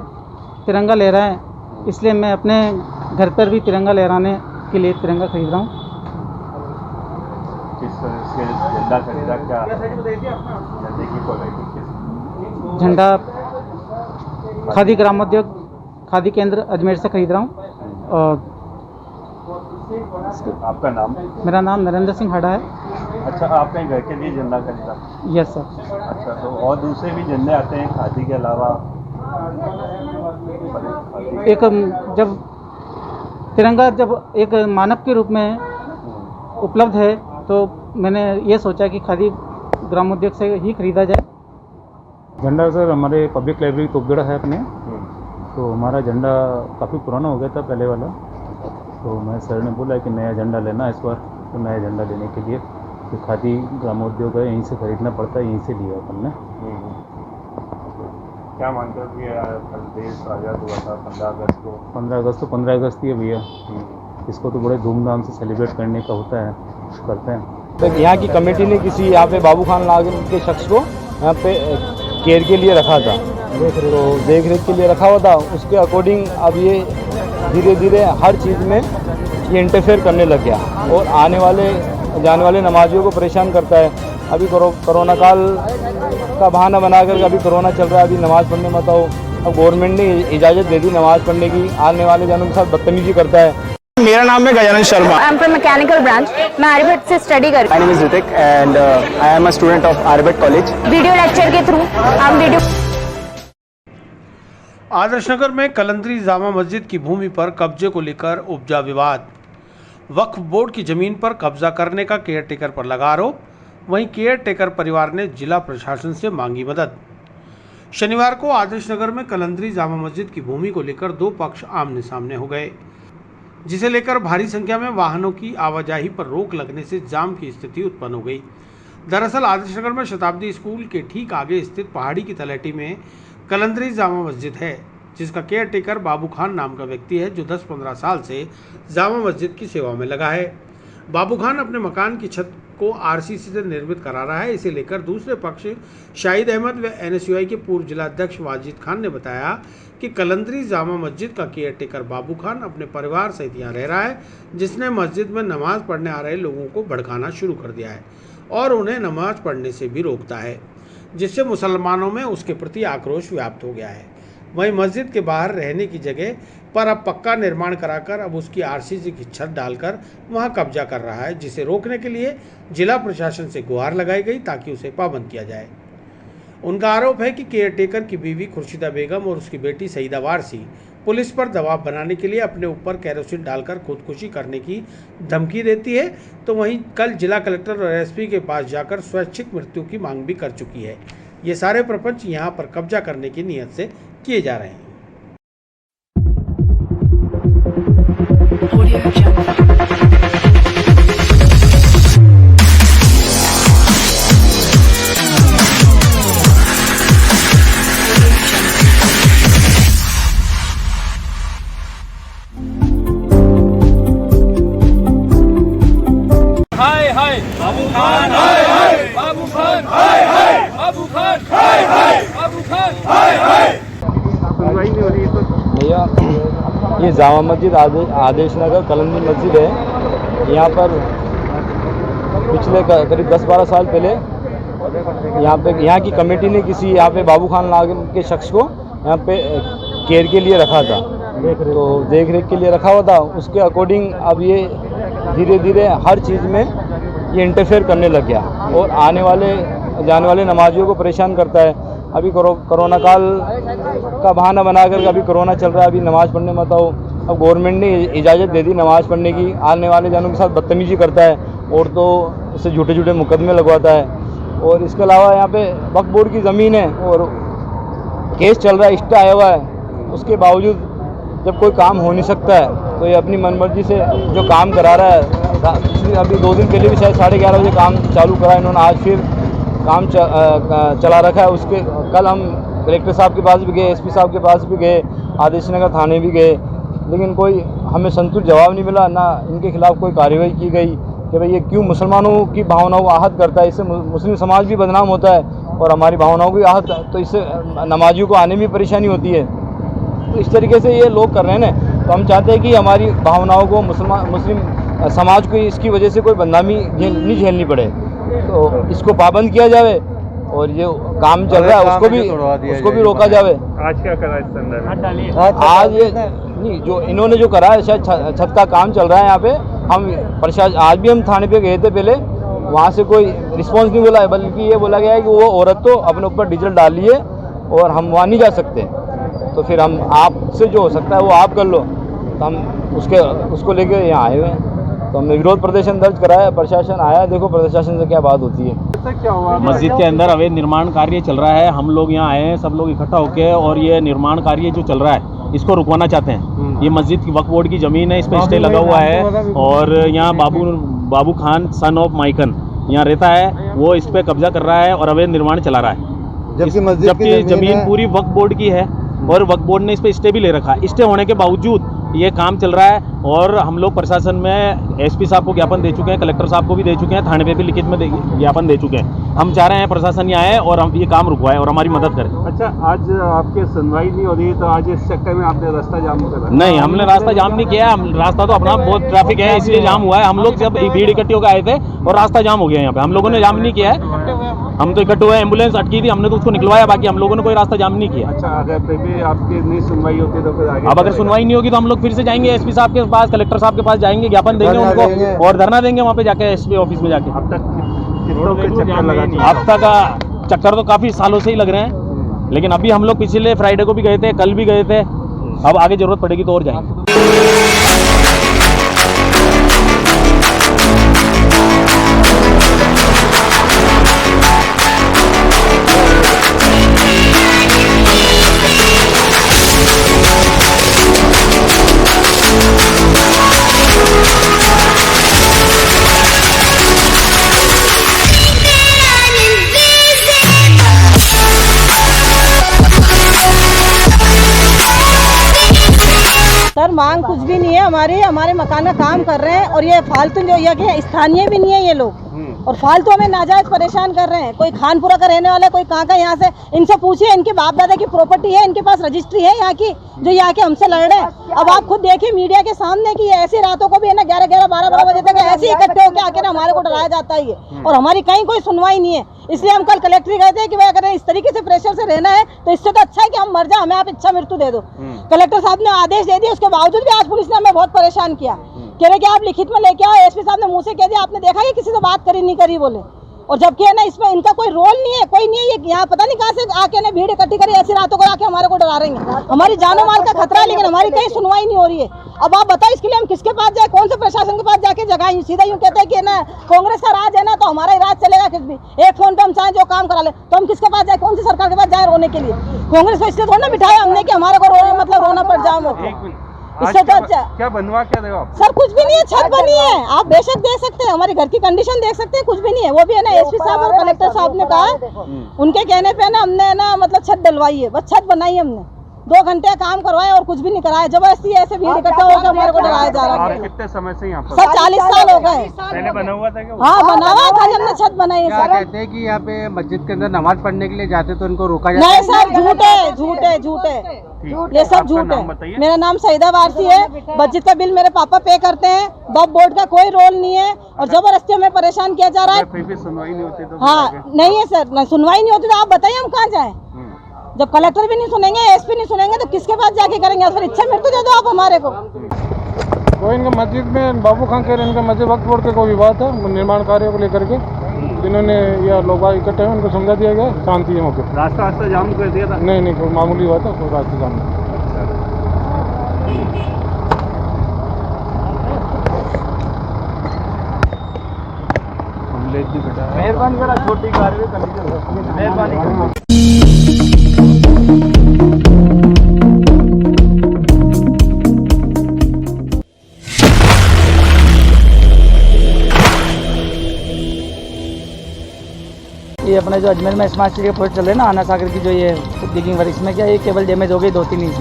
तिरंगा ले रहे हैं, इसलिए मैं अपने घर पर भी तिरंगा लहराने के लिए तिरंगा खरीद रहा हूँ। किस तरह से झंडा खरीदा? क्या झंडे की क्वालिटी? झंडा खादी ग्रामोद्योग खादी केंद्र अजमेर से खरीद रहा हूँ। और आपका नाम? मेरा नाम नरेंद्र सिंह हाड़ा है। अच्छा, आपने घर के लिए झंडा खरीदा? Yes sir. अच्छा, तो और दूसरे भी झंडे आते हैं खादी के अलावा? एक जब तिरंगा जब एक मानक के रूप में उपलब्ध है, तो मैंने ये सोचा कि खादी ग्रामोद्योग से ही खरीदा जाए। झंडा सर हमारे पब्लिक लाइब्रेरी तोपगढ़ है अपने, तो हमारा झंडा काफ़ी पुराना हो गया था पहले वाला, तो मैं सर ने बोला कि नया झंडा लेना है इस बार। तो नया झंडा लेने के लिए तो खादी ग्रामोद्योग है, यहीं से खरीदना पड़ता है, यहीं से लिया अपन ने। क्या मानते हो कि कल देश आज़ाद हुआ था 15 अगस्त को? 15 अगस्त तो 15 अगस्त ही है भैया, इसको तो बड़े धूमधाम से सेलिब्रेट करने का होता है, करते हैं। तो यहाँ की कमेटी ने किसी यहाँ पे बाबू खान नाम के शख्स को यहाँ पे केयर के लिए रखा था, तो देख रेख के लिए रखा हुआ था। उसके अकॉर्डिंग अब ये धीरे धीरे हर चीज़ में ये इंटरफेयर करने लग गया और आने वाले जाने वाले नमाजियों को परेशान करता है। अभी कोरोना काल का बहाना बनाकर अभी कोरोना चल रहा है, अभी नमाज़ पढ़ने मत आओ। अब गवर्नमेंट ने इजाज़त दे दी नमाज़ पढ़ने की, आने वाले जानों के साथ बदतमीजी करता है। मेरा नाम है Gajanan Sharma, I am from mechanical branch. मैं आर्यभट्ट से स्टडी कर रही हूँ। My name is Hrithik and I am a student of Aryabhatta college. Video lecture के थ्रू हम वीडियो। आदर्शनगर में कलंदरी जामा मस्जिद की भूमि पर कब्जे को लेकर उपजा विवाद। वक्फ बोर्ड की जमीन पर कब्जा करने का केयरटेकर पर लगा आरोप, वहीं केयरटेकर परिवार ने जिला प्रशासन से मांगी मदद। शनिवार को आदर्शनगर में कलंदरी जामा मस्जिद की भूमि को लेकर दो पक्ष आमने सामने हो गए, जिसे लेकर भारी संख्या में वाहनों की आवाजाही पर रोक लगने से जाम की स्थिति उत्पन्न हो गई। दरअसल आदर्शनगर में शताब्दी स्कूल के ठीक आगे स्थित पहाड़ी की तलहटी में कलंदरी जामा मस्जिद है, जिसका केयरटेकर बाबू खान नाम का व्यक्ति है, जो 10-15 साल से जामा मस्जिद की सेवा में लगा है। बाबू खान अपने मकान की छत को आरसीसी से निर्मित करा रहा है। इसे लेकर दूसरे पक्ष शाहिद अहमद व एनएसयूआई के पूर्व जिलाध्यक्ष वाजिद खान ने बताया कि कलंदरी जामा मस्जिद का केयरटेकर बाबू खान अपने परिवार सहित यहाँ रह रहा है, जिसने मस्जिद में नमाज पढ़ने आ रहे लोगों को भड़काना शुरू कर दिया है और उन्हें नमाज पढ़ने से भी रोकता है, जिससे मुसलमानों में उसके प्रति आक्रोश व्याप्त हो गया है। वहीं मस्जिद के बाहर रहने की जगह पर अब पक्का निर्माण कराकर अब उसकी आरसीसी की छत डालकर वहां कब्जा कर रहा है, जिसे रोकने के लिए जिला प्रशासन से गुहार लगाई गई ताकि उसे पाबंद किया जाए। उनका आरोप है कि केयरटेकर की बीवी खुर्शीदा बेगम और उसकी बेटी सईदा वारसी पुलिस पर दबाव बनाने के लिए अपने ऊपर कैरोसिन डालकर खुदकुशी करने की धमकी देती है, तो वहीं कल जिला कलेक्टर और एसपी के पास जाकर स्वैच्छिक मृत्यु की मांग भी कर चुकी है। ये सारे प्रपंच यहाँ पर कब्जा करने की नीयत से किए जा रहे हैं। हाय हाय बाबू खान, हाय हाय बाबू खान, हाय हाय बाबू खान, हाय हाय बाबू खान, हाय हाय। भैया ये जामा मस्जिद आदेश नगर कलंदरी मस्जिद है। यहाँ पर पिछले करीब 10-12 साल पहले यहाँ की कमेटी ने किसी यहाँ पे बाबू खान नाम के शख्स को यहाँ पे केयर के लिए रखा था, तो देख रेख के लिए रखा हुआ था। उसके अकॉर्डिंग अब ये धीरे धीरे हर चीज़ में ये इंटरफेयर करने लग गया और आने वाले जाने वाले नमाजियों को परेशान करता है। अभी कोरोना काल का बहाना बनाकर अभी कोरोना चल रहा है, अभी नमाज़ पढ़ने मत आओ। अब गवर्नमेंट ने इजाज़त दे दी नमाज़ पढ़ने की, आने वाले जानों के साथ बदतमीजी करता है और तो उससे झूठे झूठे मुकदमे लगवाता है। और इसके अलावा यहाँ पे वक्फ बोर्ड की ज़मीन है और केस चल रहा है, स्टे आया हुआ है। उसके बावजूद जब कोई काम हो नहीं सकता है तो ये अपनी मनमर्जी से जो काम करा रहा है। अभी 2 दिन पहले भी शायद 11:30 बजे काम चालू करा इन्होंने, आज फिर काम चला रखा है। उसके कल हम कलेक्टर साहब के पास भी गए, एसपी साहब के पास भी गए, आदेशनगर थाने भी गए, लेकिन कोई हमें संतुष्ट जवाब नहीं मिला, ना इनके खिलाफ कोई कार्रवाई की गई कि भाई ये क्यों मुसलमानों की भावनाओं को आहत करता है। इससे मुस्लिम समाज भी बदनाम होता है और हमारी भावनाओं की आहत, तो इससे नमाजियों को आने में परेशानी होती है। तो इस तरीके से ये लोग कर रहे हैं ना, तो हम चाहते हैं कि हमारी भावनाओं को मुस्लिम समाज को इसकी वजह से कोई बदनामी नहीं झेलनी पड़े, तो इसको पाबंद किया जाए और ये काम चल रहा है उसको भी रोका जाए। आज क्या करा इस संदर्भ में? आज ये नहीं, जो इन्होंने जो करा है, शायद छत का काम चल रहा है यहाँ पे। हम प्रशासन आज भी हम थाने पे गए थे पहले, वहाँ से कोई रिस्पॉन्स नहीं बोला है, बल्कि ये बोला गया है कि वो औरत तो अपने ऊपर डीजल डाल लिए और हम वहाँ नहीं जा सकते, तो फिर हम आपसे जो हो सकता है वो आप कर लो। तो हम उसको लेके यहाँ आए हुए हैं, तो हमने विरोध प्रदर्शन दर्ज कराया, प्रशासन आया, देखो प्रशासन से क्या बात होती है। क्या हुआ? मस्जिद के अंदर अवैध निर्माण कार्य चल रहा है, हम लोग यहाँ आए हैं सब लोग इकट्ठा होकर, और ये निर्माण कार्य जो चल रहा है इसको रुकवाना चाहते हैं। ये मस्जिद की वक्फ बोर्ड की ज़मीन है, इस पर स्टे लगा हुआ है और यहाँ बाबू खान सन ऑफ माइकन यहाँ रहता है, वो इस पर कब्जा कर रहा है और अवैध निर्माण चला रहा है, जबकि ज़मीन पूरी वक्फ बोर्ड की है और वक्फ बोर्ड ने इस पर स्टे भी ले रखा है। स्टे होने के बावजूद ये काम चल रहा है और हम लोग प्रशासन में एसपी साहब को ज्ञापन दे चुके हैं, कलेक्टर साहब को भी दे चुके हैं, थाने पे भी लिखित में ज्ञापन दे चुके हैं। हम चाह रहे हैं प्रशासन यहाँ आए और हम ये काम रुकवाए और हमारी मदद करें। अच्छा, आज आपके सुनवाई नहीं हो रही तो आज इस चक्कर में आपने रास्ता जाम करा? नहीं, हमने रास्ता जाम नहीं किया, रास्ता तो अपना बहुत ट्रैफिक है इसलिए जाम हुआ है। हम लोग जब भीड़ इकट्ठी होकर आए थे और रास्ता जाम हो गया यहाँ पे, हम लोगों ने जाम नहीं किया है, हम तो इकट्ठे हुए, एम्बुलेंस अटकी थी, हमने तो उसको निकलवाया, बाकी हम लोगों ने कोई रास्ता जाम नहीं किया। अच्छा, अगर फिर भी आपकी नहीं सुनवाई होती तो फिर आगे? अब अगर सुनवाई नहीं होगी तो हम लोग फिर से जाएंगे एसपी साहब के पास, कलेक्टर साहब के पास जाएंगे, ज्ञापन देंगे उनको और धरना देंगे वहाँ पे जाके एसपी ऑफिस में जाके। अब तक कितनों के चक्कर लगा? अब तक चक्कर तो काफी सालों से ही लग रहे हैं, लेकिन अभी हम लोग पिछले फ्राइडे को भी गए थे, कल भी गए थे, अब आगे जरूरत पड़ेगी तो और जाएंगे। सर मांग कुछ भी नहीं है हमारे मकान का काम कर रहे हैं और ये फालतू जो ये स्थानीय भी नहीं है ये लोग, और फालतू हमें नाजायज परेशान कर रहे हैं। कोई खानपुरा का रहने वाला है, कोई कहाँ का, यहाँ से इनसे पूछिए, इनके बाप दादा की प्रॉपर्टी है, इनके पास रजिस्ट्री है यहाँ की, जो यहाँ के हमसे लड़ रहे हैं। अब आप खुद देखिए मीडिया के सामने कि ऐसी रातों को भी है ना 11-11, 12-12 बजे तक ऐसे ही इकट्ठे होकर आके ना हमारे को डराया जाता है ये, और हमारी कहीं कोई सुनवाई नहीं है। इसलिए हम कल कलेक्टर गए थे कि भाई अगर इस तरीके से प्रेशर से रहना है तो इससे तो अच्छा है कि हम मर जाए, हमें आप इच्छा मृत्यु दे दो। कलेक्टर साहब ने आदेश दे दिया, उसके बावजूद भी आज पुलिस ने हमें बहुत परेशान किया, कह रहे कि आप लिखित में लेके आओ। एसपी साहब ने मुंह से कह दिया, आपने देखा कि किसी से बात करी नहीं करी बोले, और जबकि है ना इसमें इनका कोई रोल नहीं है, कोई नहीं है, ये यहाँ पता नहीं कहाँ से आके ना भीड़ इकट्ठी करी, ऐसी रातों को आके हमारे को डरा रहे हैं। हमारी जानो माल का खतरा है, लेकिन हमारी कहीं सुनवाई नहीं हो रही है। अब आप बताओ इसके लिए हम किसके पास जाए, कौन से प्रशासन के पास जाके जगह? सीधा यूँ कहते हैं कि ना कांग्रेस का राज है ना तो हमारा ही राज चलेगा, किस भी एक फोन पे हम चाहे जो काम करा ले, तो हम किसके पास जाए, कौन सी सरकार के पास जाए रोने के लिए? कांग्रेस को इसलिए थोड़ा ना बिठाया हमने कि हमारे को रोना पड़ जाए। इससे तो अच्छा क्या बनवा क्या देगा आप? सर कुछ भी नहीं है, छत बनी है, आप बेशक देख सकते हैं, हमारे घर की कंडीशन देख सकते हैं, कुछ भी नहीं है। वो भी है ना एसपी साहब और कलेक्टर साहब ने कहा, उनके कहने पे ना हमने ना मतलब छत डलवाई है, बस छत बनाई हमने, 2 घंटे काम करवाए और कुछ भी नहीं कराया। जबरदस्ती ऐसे भीड़ इकट्ठा होकर हमारे को डराया जा रहा है। कितने समय से यहाँ पर? सर 40 साल हो गए। पहले बना हुआ था क्या? हाँ बना हुआ था, हमने छत बनाई है। सर कहते हैं कि यहाँ पे मस्जिद के अंदर नमाज पढ़ने के लिए जाते तो इनको रोका जाता नहीं सर, झूठ है, ये सब झूठ है। मेरा नाम सईदा वारसी है, मस्जिद का बिल मेरे पापा पे करते हैं, वक्फ बोर्ड का कोई रोल नहीं है और जबरदस्ती हमें परेशान किया जा रहा है। फिर भी सुनवाई नहीं होती तो? हाँ नहीं है सर, सुनवाई नहीं होती तो आप बताइए हम कहाँ जाएं? जब कलेक्टर भी नहीं सुनेंगे, एसपी नहीं सुनेंगे तो किसके पास जाके करेंगे? फिर इच्छा मृत्यु दे दो आप हमारे को। वो इनका मस्जिद में बाबू खान कह रहे हैं, इनका मस्जिद वक्फ बोर्ड के कोई विवाद है निर्माण कार्यों को लेकर के, जिन्होंने या लोग इकट्ठे हैं उनको समझा दिया गया, शांति है मौके। रास्ता जाम कर दिया था? नहीं कोई मामूली हुआ था, कोई रास्ता जाम नहीं। मेहरबानी करा, छोटी कार में मेहरबानी। ये अपना जो अजमेर में स्मार्ट सिटी का प्रोजेक्ट चल रहा है ना, आना सागर की जो ये डिगिंग वर्क, इसमें क्या ये केबल डैमेज हो गई 2-3 इंच,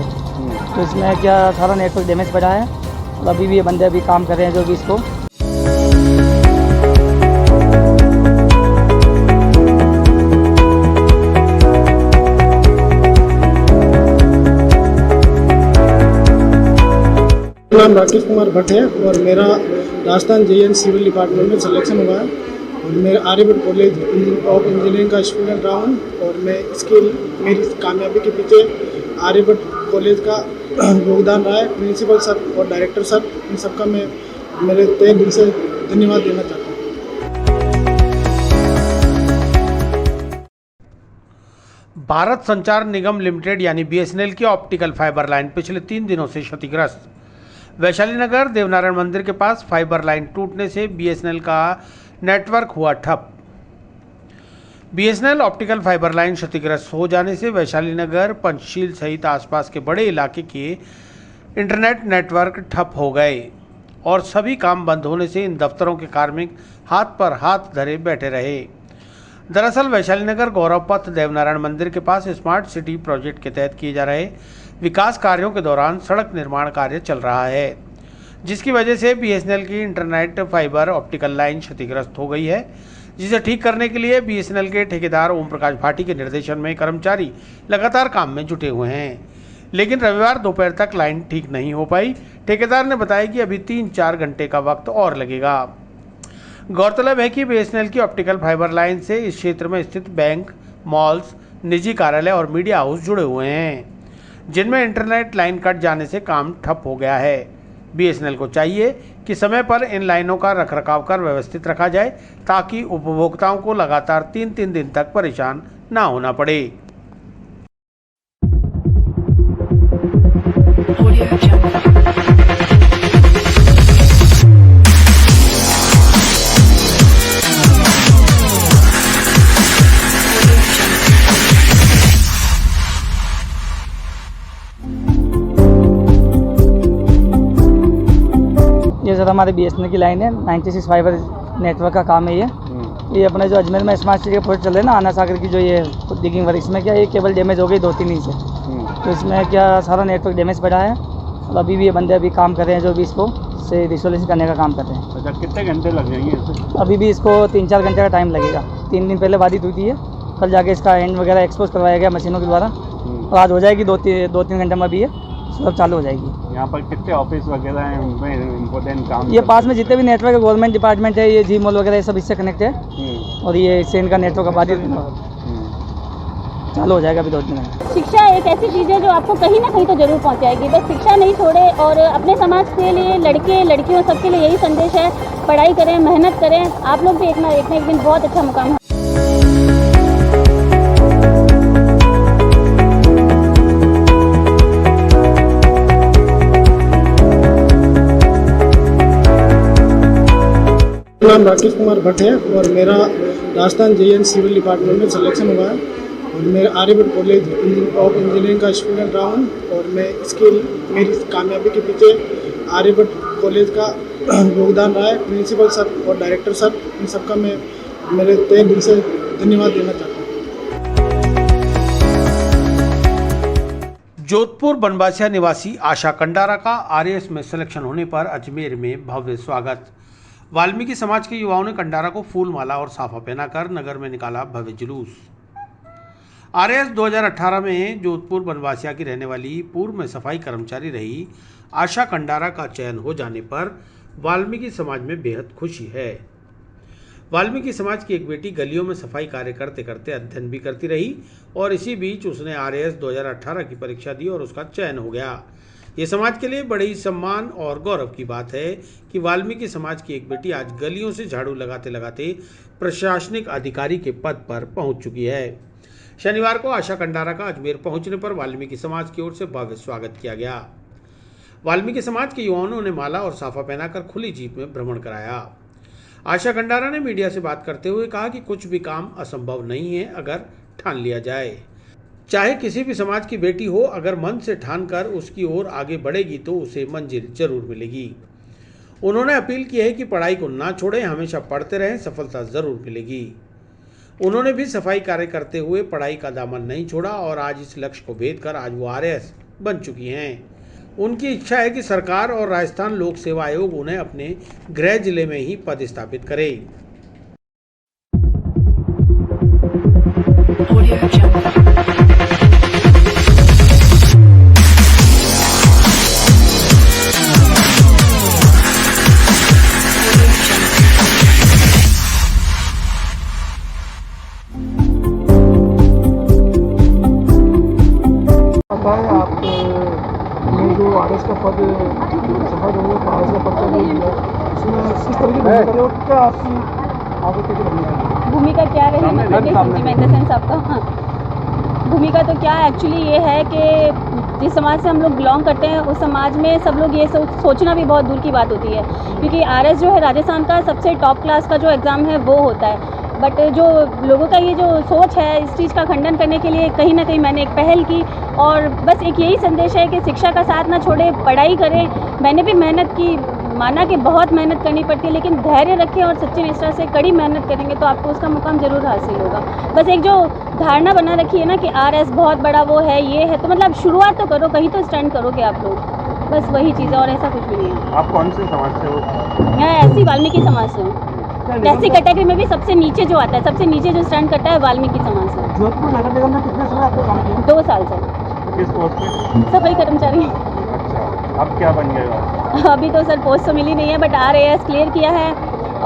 तो इसमें क्या सारा नेटवर्क डैमेज पड़ा है। और अभी भी ये बंदे अभी काम कर रहे हैं जो कि इसको नाम राकेश कुमार भट्ट है और मेरा राजस्थान JN सिविल डिपार्टमेंट में सिलेक्शन हुआ है और मैं आर्यभट्ट कॉलेज ऑफ इंजीनियरिंग का स्टूडेंट रहा हूँ और मैं इसके मेरी कामयाबी के पीछे आर्यभट्ट कॉलेज का योगदान रहा है। प्रिंसिपल सर और डायरेक्टर सर, इन सबका मैं मेरे तहे दिल से धन्यवाद देना चाहता हूँ। भारत संचार निगम लिमिटेड यानी BSNL की ऑप्टिकल फाइबर लाइन पिछले 3 दिनों से क्षतिग्रस्त। वैशाली नगर देवनारायण मंदिर के पास फाइबर लाइन टूटने से BSNL का नेटवर्क हुआ ठप। बीएसएनएल ऑप्टिकल फाइबर लाइन क्षतिग्रस्त हो जाने से वैशाली नगर, पंचशील सहित आसपास के बड़े इलाके के इंटरनेट नेटवर्क ठप हो गए और सभी काम बंद होने से इन दफ्तरों के कार्मिक हाथ पर हाथ धरे बैठे रहे। दरअसल वैशाली नगर गौरव पथ देवनारायण मंदिर के पास स्मार्ट सिटी प्रोजेक्ट के तहत किए जा रहे विकास कार्यों के दौरान सड़क निर्माण कार्य चल रहा है, जिसकी वजह से बीएसएनएल की इंटरनेट फाइबर ऑप्टिकल लाइन क्षतिग्रस्त हो गई है, जिसे ठीक करने के लिए बीएसएनएल के ठेकेदार ओम प्रकाश भाटी के निर्देशन में कर्मचारी लगातार काम में जुटे हुए हैं, लेकिन रविवार दोपहर तक लाइन ठीक नहीं हो पाई। ठेकेदार ने बताया कि अभी 3-4 घंटे का वक्त और लगेगा। गौरतलब है कि बीएसएनएल की ऑप्टिकल फाइबर लाइन से इस क्षेत्र में स्थित बैंक, मॉल्स, निजी कार्यालय और मीडिया हाउस जुड़े हुए हैं, जिनमें इंटरनेट लाइन कट जाने से काम ठप हो गया है। बीएसएनएल को चाहिए कि समय पर इन लाइनों का रखरखाव कर व्यवस्थित रखा जाए, ताकि उपभोक्ताओं को लगातार 3-3 दिन तक परेशान ना होना पड़े। ये सर हमारे बीएसएनएल की लाइन है, 96 फाइबर नेटवर्क का काम है ये अपने जो अजमेर में स्मार्ट सिटी का प्रोजेक्ट चल रहा है ना, आना सागर की जो ये डिगिंग वर्क, इसमें क्या ये केबल डैमेज हो गई 2-3 इंच से, तो इसमें क्या सारा नेटवर्क डैमेज पड़ा है और अभी भी ये बंदे अभी काम कर रहे हैं जो भी इसको से रिसोल्यूशन करने का काम कर रहे हैं। अच्छा, कितने घंटे लग जाएंगे? अभी भी इसको 3-4 घंटे का टाइम लगेगा। 3 दिन पहले बाधित हुई थी है, कल जाके इसका एंड वगैरह एक्सपोज करवाया गया मशीनों के द्वारा और आज हो जाएगी 2-3 घंटे में अभी ये सब चालू हो जाएगी। यहाँ पर कितने ऑफिस वगैरह हैं, उनमें इम्पोर्टेंट काम? ये पास में जितने भी नेटवर्क है, गवर्नमेंट डिपार्टमेंट है, ये जी मॉल वगैरह ये सब इससे कनेक्ट है और ये इससे इनका नेटवर्क बाधित चालू हो जाएगा अभी 2-3 घंटे। शिक्षा एक ऐसी चीज़ है जो आपको कहीं ना कहीं तो जरूर पहुंचाएगी, बस शिक्षा नहीं छोड़े और अपने समाज के लिए लड़के लड़कियों सबके लिए यही संदेश है, पढ़ाई करें, मेहनत करें, आप लोग भी एक ना एक दिन बहुत अच्छा मुकाम। नाम राकेश कुमार भट्ट है और मेरा राजस्थान JN सिविल डिपार्टमेंट में सिलेक्शन हुआ है और मैं आर्यभट्ट कॉलेज ऑफ इंजीनियरिंग का स्टूडेंट रहा हूँ और मैं इसके मेरी कामयाबी के पीछे आर्यभट्ट कॉलेज का योगदान रहा है। प्रिंसिपल सर और डायरेक्टर सर, इन सबका मैं मेरे तहे दिल से धन्यवाद देना चाहता हूँ। जोधपुर बनवासिया निवासी आशा कंडारा का RAS में सिलेक्शन होने पर अजमेर में भव्य स्वागत। वाल्मीकि समाज के युवाओं ने कंडारा को फूल माला और साफा पहनाकर नगर में निकाला भव्य जुलूस। RAS 2018 में जोधपुर बनवासिया की रहने वाली पूर्व में सफाई कर्मचारी रही आशा कंडारा का चयन हो जाने पर वाल्मीकि समाज में बेहद खुशी है। वाल्मीकि समाज की एक बेटी गलियों में सफाई कार्य करते करते अध्ययन भी करती रही और इसी बीच उसने RAS 2018 की परीक्षा दी और उसका चयन हो गया। ये समाज के लिए बड़े ही सम्मान और गौरव की बात है कि वाल्मीकि समाज की एक बेटी आज गलियों से झाड़ू लगाते लगाते प्रशासनिक अधिकारी के पद पर पहुंच चुकी है। शनिवार को आशा कंडारा का अजमेर पहुंचने पर वाल्मीकि समाज की ओर से भव्य स्वागत किया गया। वाल्मीकि समाज के युवाओं ने उन्हें माला और साफा पहनाकर खुली जीप में भ्रमण कराया। आशा कंडारा ने मीडिया से बात करते हुए कहा कि कुछ भी काम असंभव नहीं है अगर ठान लिया जाए। चाहे किसी भी समाज की बेटी हो, अगर मन से ठान कर उसकी ओर आगे बढ़ेगी तो उसे मंजिल जरूर मिलेगी। उन्होंने अपील की है कि पढ़ाई को ना छोड़ें, हमेशा पढ़ते रहें, सफलता जरूर मिलेगी। उन्होंने भी सफाई कार्य करते हुए पढ़ाई का दामन नहीं छोड़ा और आज इस लक्ष्य को भेद कर आज वो RAS बन चुकी हैं। उनकी इच्छा है कि सरकार और राजस्थान लोक सेवा आयोग उन्हें अपने गृह जिले में ही पदस्थापित करे। आप ये जो RAS का पद सफल हो गया, RAS का पद इसमें किस तरह की भूमिका और क्या आपकी आगे कैसे बननी भूमिका क्या रही, मतलब आपका भूमिका तो क्या एक्चुअली ये है कि जिस समाज से हम लोग बिलोंग करते हैं उस समाज में सब लोग ये सोचना भी बहुत दूर की बात होती है, क्योंकि RAS जो है राजस्थान का सबसे टॉप क्लास का जो एग्ज़ाम है वो होता है। बट जो लोगों का ये जो सोच है इस चीज़ का खंडन करने के लिए कहीं ना कहीं मैंने एक पहल की और बस एक यही संदेश है कि शिक्षा का साथ ना छोड़े, पढ़ाई करें। मैंने भी मेहनत की, माना कि बहुत मेहनत करनी पड़ती है, लेकिन धैर्य रखें और सच्ची निष्ठा से कड़ी मेहनत करेंगे तो आपको उसका मुकाम ज़रूर हासिल होगा। बस एक जो धारणा बना रखी है ना कि RS बहुत बड़ा वो है, ये है, तो मतलब शुरुआत तो करो, कहीं तो स्टैंड करोगे आप लोग, बस वही चीज़ है और ऐसा कुछ भी नहीं है। आप कौन से समाज से हो? मैं ऐसी वाल्मीकि समाज से हूँ। ऐसी कैटेगरी में भी सबसे नीचे जो आता है, सबसे नीचे जो स्टैंड करता है वाल्मीकि समाज से। जोधपुर नगर निगम में कितने समय आपको काम किया? 2 साल से। किस पोस्ट पे? सफाई कर्मचारी। अच्छा, अब क्या बन गए आप? अभी तो सर पोस्ट तो मिली नहीं है, बट RAS क्लियर किया है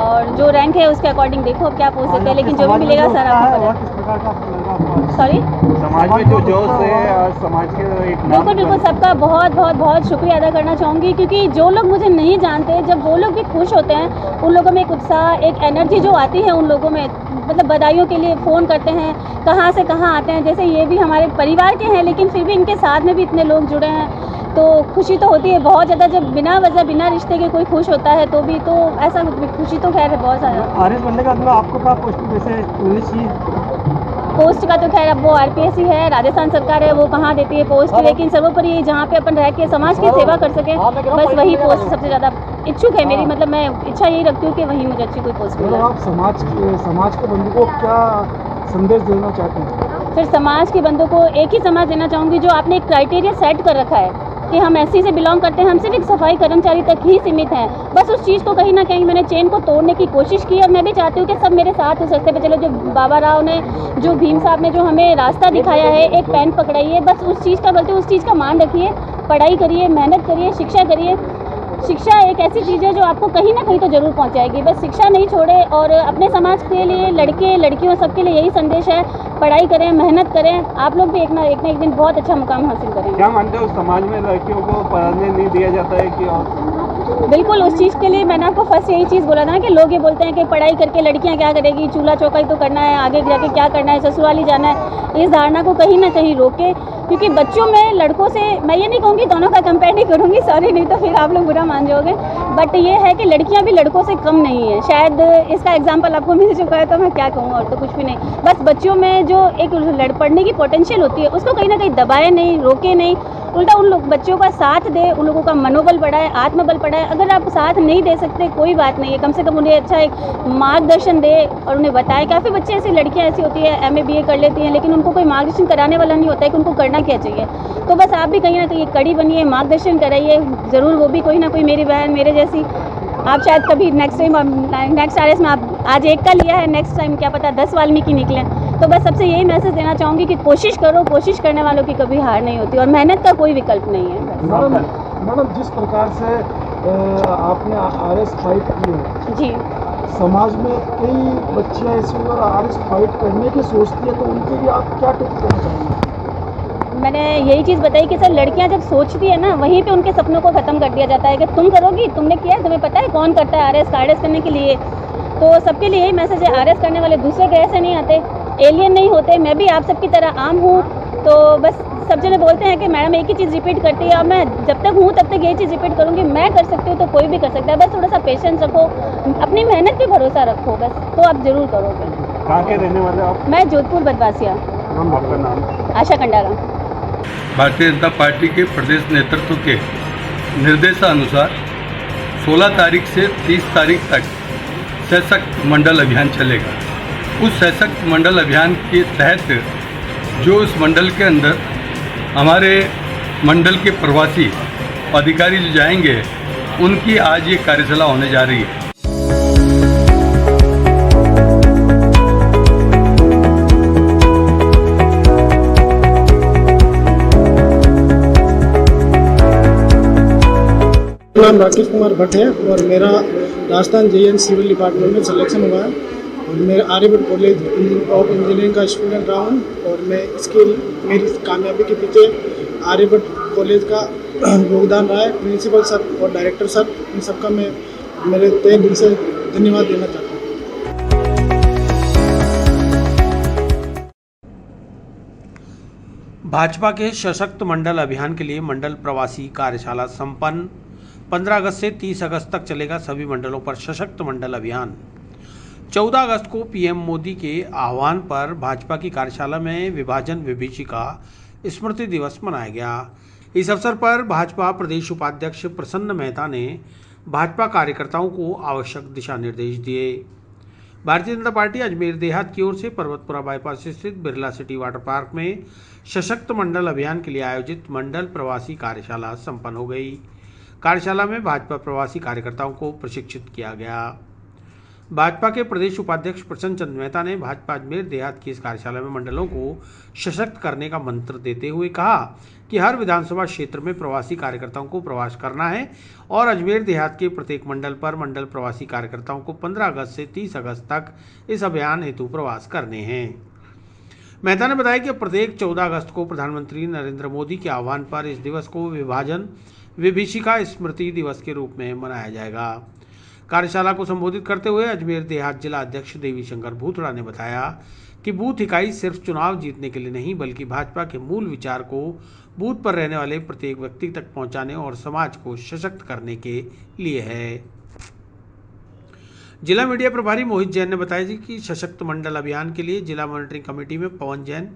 और जो रैंक है उसके अकॉर्डिंग देखो अब क्या पोस्ट देते हैं, लेकिन जो भी मिलेगा सर आपको सॉरी समाज में जो जोश है, समाज के एक नाम बिल्कुल सबका बहुत बहुत बहुत शुक्रिया अदा करना चाहूँगी, क्योंकि जो लोग मुझे नहीं जानते, जब वो लोग भी खुश होते हैं, उन लोगों में एक उत्साह, एक एनर्जी जो आती है उन लोगों में, मतलब बधाइयों के लिए फ़ोन करते हैं, कहाँ से कहाँ आते हैं। जैसे ये भी हमारे परिवार के हैं, लेकिन फिर भी इनके साथ में भी इतने लोग जुड़े हैं, तो खुशी तो होती है बहुत ज़्यादा। जब बिना वजह बिना रिश्ते के कोई खुश होता है तो भी तो ऐसा खुशी तो खैर है बहुत ज़्यादा। RS बनने का आपको क्या पोस्ट वैसे मिलनी चाहिए? पोस्ट का तो खैर अब वो RPS ही है, राजस्थान सरकार है, वो कहाँ देती है पोस्ट, लेकिन सर्वोपरि जहाँ पे अपन रह के समाज की सेवा कर सकें, बस वही पोस्ट सबसे ज़्यादा इच्छुक है मेरी, मतलब मैं इच्छा यही रखती हूँ कि वही मुझे अच्छी कोई पोस्ट मिले। आप समाज के बंधु को क्या संदेश देना चाहते हैं? फिर समाज के बंधु को एक ही समाज देना चाहूँगी जो आपने एक क्राइटेरिया सेट कर रखा है कि हम SC से बिलोंग करते हैं, हम सिर्फ एक सफाई कर्मचारी तक ही सीमित हैं, बस उस चीज़ को कहीं ना कहीं मैंने चेन को तोड़ने की कोशिश की और मैं भी चाहती हूँ कि सब मेरे साथ उस रास्ते पे चलो। जो बाबा राव ने, जो भीम साहब ने जो हमें रास्ता दिखाया है, एक पेन पकड़ाइए, बस उस चीज़ का बोलते उस चीज़ का मान रखिए, पढ़ाई करिए, मेहनत करिए, शिक्षा करिए। शिक्षा एक ऐसी चीज़ है जो आपको कहीं ना कहीं तो ज़रूर पहुंचाएगी, बस शिक्षा नहीं छोड़े और अपने समाज के लिए, लड़के लड़कियों सबके लिए यही संदेश है, पढ़ाई करें, मेहनत करें, आप लोग भी एक ना एक दिन बहुत अच्छा मुकाम हासिल करेंगे। क्या मानते हो समाज में लड़कियों को पढ़ने नहीं दिया जाता है कि? और बिल्कुल उस चीज़ के लिए मैंने आपको फर्स्ट यही चीज़ बोला था ना कि लोग ये बोलते हैं कि पढ़ाई करके लड़कियां क्या करेगी, चूल्हा चौका ही तो करना है, आगे जाके क्या करना है, ससुराल ही जाना है। इस धारणा को कहीं ना कहीं रोके, क्योंकि बच्चों में लड़कों से मैं ये नहीं कहूँगी दोनों का कंपेयर नहीं करूँगी, सॉरी, नहीं तो फिर आप लोग बुरा मान जाओगे, बट ये है कि लड़कियां भी लड़कों से कम नहीं है। शायद इसका एग्जांपल आपको मिल चुका है तो मैं क्या कहूँ, और तो कुछ भी नहीं, बस बच्चों में जो एक पढ़ने की पोटेंशियल होती है उसको कहीं ना कहीं दबाए नहीं, रोके नहीं, उल्टा उन लोग बच्चों का साथ दे, उन लोगों का मनोबल बढ़ाए, आत्मबल बढ़ाए। अगर आप साथ नहीं दे सकते कोई बात नहीं है, कम से कम उन्हें अच्छा एक मार्गदर्शन दे और उन्हें बताए। काफ़ी बच्चे ऐसी लड़कियां ऐसी होती है MA BA कर लेती हैं, लेकिन उनको कोई मार्गदर्शन कराने वाला नहीं होता है कि उनको करना क्या चाहिए। तो बस आप भी कहीं ना कहीं कड़ी बनिए, मार्गदर्शन कराइए ज़रूर, वो भी कोई ना कोई मेरी बहन मेरे जैसी। आप शायद कभी नेक्स्ट RS में आप आज एक का लिया है, नेक्स्ट टाइम क्या पता 10 वाल्मीकि निकले। तो बस सबसे यही मैसेज देना चाहूँगी कि कोशिश करो, कोशिश करने वालों की कभी हार नहीं होती और मेहनत का कोई विकल्प नहीं है। मैडम जिस प्रकार से आपने RS फाइट की है जी, समाज में कई बच्चियाँ ऐसी अगर RS फाइट करने की सोचती है तो उनके लिए आप क्या टिप्स देना चाहेंगे? मैंने यही चीज़ बताई कि सर लड़कियां जब सोचती है ना, वहीं पे उनके सपनों को ख़त्म कर दिया जाता है कि तुम करोगी, तुमने किया है, तुम्हें पता है कौन करता है RS करने के लिए। तो सबके लिए यही मैसेज है, RS करने वाले दूसरे ग्रह से नहीं आते, एलियन नहीं होते, मैं भी आप सबकी तरह आम हूँ। तो बस सब जने बोलते हैं कि मैडम एक ही चीज़ रिपीट करती है, और मैं जब तक हूँ तब तक यही चीज़ रिपीट करूँगी, मैं कर सकती हूँ तो कोई भी कर सकता है। बस थोड़ा सा पेशेंस रखो, अपनी मेहनत पे भरोसा रखो, बस तो आप ज़रूर करोगे। कहाँ के रहने वाले आप? मैं जोधपुर बदवासिया। आपका नाम? आशा कंडारा। भारतीय जनता पार्टी के प्रदेश नेतृत्व के निर्देशानुसार 16 तारीख से 30 तारीख तक सशक्त मंडल अभियान चलेगा। उस सशक्त मंडल अभियान के तहत जो इस मंडल के अंदर हमारे मंडल के प्रवासी अधिकारी जो जाएंगे, उनकी आज ये कार्यशाला होने जा रही है। नाम राकेश कुमार भट्ट है और मेरा राजस्थान JN सिविल डिपार्टमेंट में सिलेक्शन हुआ है और मैं आर्यभट्ट कॉलेज ऑफ इंजीनियरिंग का स्टूडेंट रहा हूँ और मैं इसके मेरी कामयाबी के पीछे आर्यभट्ट कॉलेज का योगदान रहा है। प्रिंसिपल सर और डायरेक्टर सर, इन सबका मैं मेरे तहे दिल से धन्यवाद देना चाहता हूँ। भाजपा के सशक्त मंडल अभियान के लिए मंडल प्रवासी कार्यशाला संपन्न। 15 अगस्त से 30 अगस्त तक चलेगा सभी मंडलों पर सशक्त मंडल अभियान। 14 अगस्त को पीएम मोदी के आह्वान पर भाजपा की कार्यशाला में विभाजन विभीषिका स्मृति दिवस मनाया गया। इस अवसर पर भाजपा प्रदेश उपाध्यक्ष प्रसन्न मेहता ने भाजपा कार्यकर्ताओं को आवश्यक दिशा निर्देश दिए। भारतीय जनता पार्टी अजमेर देहात की ओर से पर्वतपुरा बाईपास स्थित बिरला सिटी वाटर पार्क में सशक्त मंडल अभियान के लिए आयोजित मंडल प्रवासी कार्यशाला संपन्न हो गई। कार्यशाला में भाजपा प्रवासी कार्यकर्ताओं को प्रशिक्षित किया गया। भाजपा के प्रदेश उपाध्यक्ष प्रसन्न चंद्र मेहता ने भाजपा अजमेर देहात की इस कार्यशाला में मंडलों को सशक्त करने का मंत्र देते हुए कहा कि हर विधानसभा क्षेत्र में प्रवासी कार्यकर्ताओं को प्रवास करना है और अजमेर देहात के प्रत्येक मंडल पर मंडल प्रवासी कार्यकर्ताओं को 15 अगस्त से 30 अगस्त तक इस अभियान हेतु प्रवास करने हैं। मेहता ने बताया कि प्रत्येक 14 अगस्त को प्रधानमंत्री नरेंद्र मोदी के आह्वान पर इस दिवस को विभाजन विभीषिका स्मृति दिवस के रूप में मनाया जाएगा। कार्यशाला को संबोधित करते हुए अजमेर देहात जिला अध्यक्ष देवी शंकर भूतड़ा ने बताया कि बूथ इकाई सिर्फ चुनाव जीतने के लिए नहीं बल्कि भाजपा के मूल विचार को बूथ पर रहने वाले प्रत्येक व्यक्ति तक पहुंचाने और समाज को सशक्त करने के लिए है। जिला मीडिया प्रभारी मोहित जैन ने बताया कि सशक्त मंडल अभियान के लिए जिला मॉनिटरिंग कमेटी में पवन जैन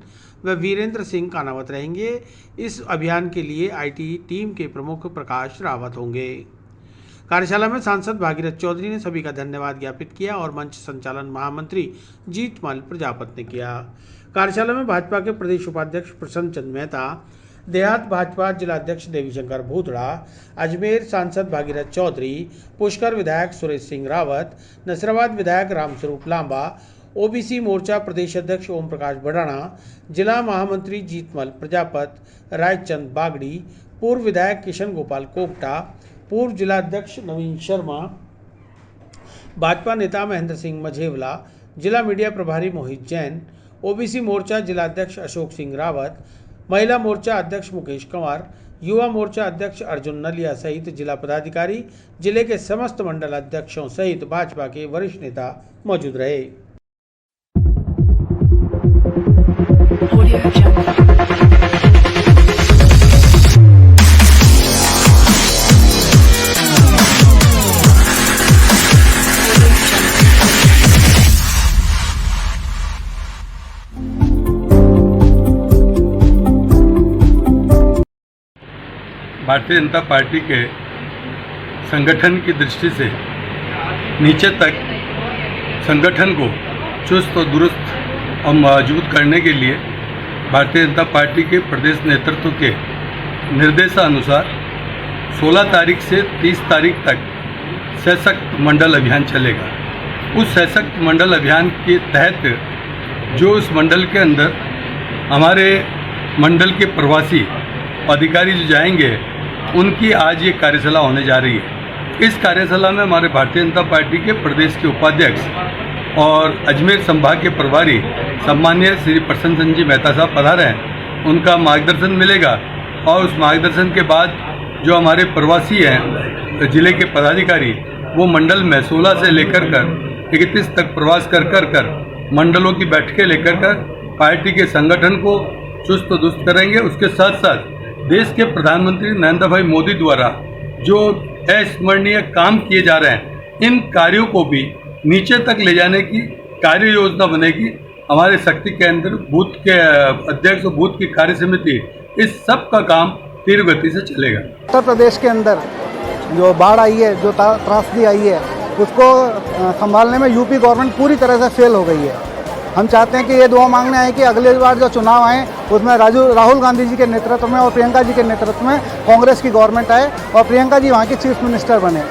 व वीरेंद्र सिंह कानावत रहेंगे। इस अभियान के लिए आईटी टीम के प्रमुख प्रकाश रावत होंगे। कार्यशाला में सांसद भागीरथ चौधरी ने सभी का धन्यवाद ज्ञापित किया और मंच संचालन महामंत्री जीतमल प्रजापत ने किया। कार्यशाला में भाजपा के प्रदेश उपाध्यक्ष प्रसन्न चंद्र मेहता, देहात भाजपा जिलाध्यक्ष देवीशंकर भूतड़ा, अजमेर सांसद भागीरथ चौधरी, पुष्कर विधायक सुरेश सिंह रावत, नसराबाद विधायक रामस्वरूप लांबा, ओबीसी मोर्चा प्रदेश अध्यक्ष ओम प्रकाश भडाना, जिला महामंत्री जीतमल प्रजापत, रायचंद बागड़ी, पूर्व विधायक किशन गोपाल कोकटा, पूर्व जिलाध्यक्ष नवीन शर्मा, भाजपा नेता महेंद्र सिंह मझेवला, जिला मीडिया प्रभारी मोहित जैन, ओबीसी मोर्चा जिलाध्यक्ष अशोक सिंह रावत, महिला मोर्चा अध्यक्ष मुकेश कंवर, युवा मोर्चा अध्यक्ष अर्जुन नलिया सहित जिला पदाधिकारी, जिले के समस्त मंडल अध्यक्षों सहित भाजपा के वरिष्ठ नेता मौजूद रहे। भारतीय जनता पार्टी के संगठन की दृष्टि से नीचे तक संगठन को चुस्त और दुरुस्त और मजबूत करने के लिए भारतीय जनता पार्टी के प्रदेश नेतृत्व के निर्देशानुसार 16 तारीख से 30 तारीख तक सशक्त मंडल अभियान चलेगा। उस सशक्त मंडल अभियान के तहत जो उस मंडल के अंदर हमारे मंडल के प्रवासी अधिकारी जो जाएंगे उनकी आज ये कार्यशाला होने जा रही है। इस कार्यशाला में हमारे भारतीय जनता पार्टी के प्रदेश के उपाध्यक्ष और अजमेर संभाग के प्रभारी सम्माननीय श्री प्रसन्न जी मेहता साहब पधारे हैं, उनका मार्गदर्शन मिलेगा और उस मार्गदर्शन के बाद जो हमारे प्रवासी हैं जिले के पदाधिकारी वो मंडल में 16 से लेकर कर 31 तक प्रवास कर मंडलों की बैठकें लेकर कर पार्टी के संगठन को चुस्त दुरुस्त करेंगे। उसके साथ साथ देश के प्रधानमंत्री नरेंद्र भाई मोदी द्वारा जो अस्मरणीय काम किए जा रहे हैं इन कार्यों को भी नीचे तक ले जाने की कार्य योजना बनेगी। हमारे शक्ति केंद्र, बूथ के अध्यक्ष और बूथ की कार्य समिति, इस सब का काम तीव्र गति से चलेगा। उत्तर प्रदेश के अंदर जो बाढ़ आई है, जो त्रासदी आई है, उसको संभालने में यूपी गवर्नमेंट पूरी तरह से फेल हो गई है। हम चाहते हैं कि ये दुआ मांगने आए कि अगले बार जो चुनाव आए उसमें राहुल गांधी जी के नेतृत्व में और प्रियंका जी के नेतृत्व में कांग्रेस की गवर्नमेंट आए और प्रियंका जी वहाँ की चीफ मिनिस्टर बने।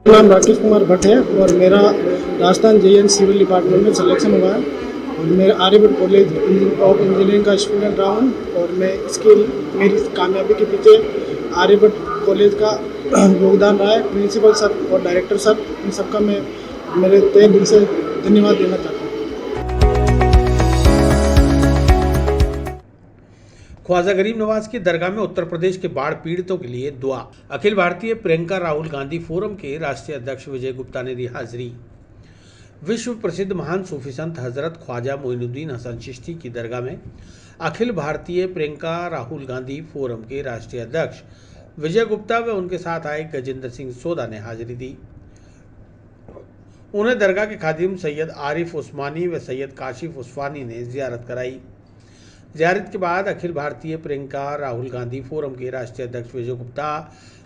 नाम राकेश कुमार भट्ट है और मेरा राजस्थान JN सिविल डिपार्टमेंट में सिलेक्शन हुआ है और मैं आर्यभट्ट कॉलेज ऑफ इंजीनियरिंग का स्टूडेंट रहा हूँ और मैं मेरी कामयाबी के पीछे आर्यभट्ट कॉलेज का योगदान रहा है। प्रिंसिपल सर और डायरेक्टर सर, इन सबका मैं मेरे तहे दिल से धन्यवाद देना चाहता हूँ। ख्वाजा गरीब नवाज की दरगाह में उत्तर प्रदेश के बाढ़ पीड़ितों के लिए दुआ। अखिल भारतीय प्रियंका राहुल गांधी फोरम के राष्ट्रीय अध्यक्ष विजय गुप्ता ने दी हाजिरी। विश्व प्रसिद्ध महान सूफी संत हजरत ख्वाजा मोइनुद्दीन हसन चिश्ती की दरगाह में अखिल भारतीय प्रियंका राहुल गांधी फोरम के राष्ट्रीय अध्यक्ष विजय गुप्ता व उनके साथ आए गजेंद्र सिंह सोदा ने हाजिरी दी। उन्हें दरगाह के खादिम सैयद आरिफ उस्मानी व सैयद काशिफ उस्मानी ने जियारत कराई। जियारत के बाद अखिल भारतीय प्रियंका राहुल गांधी फोरम के राष्ट्रीय अध्यक्ष विजय गुप्ता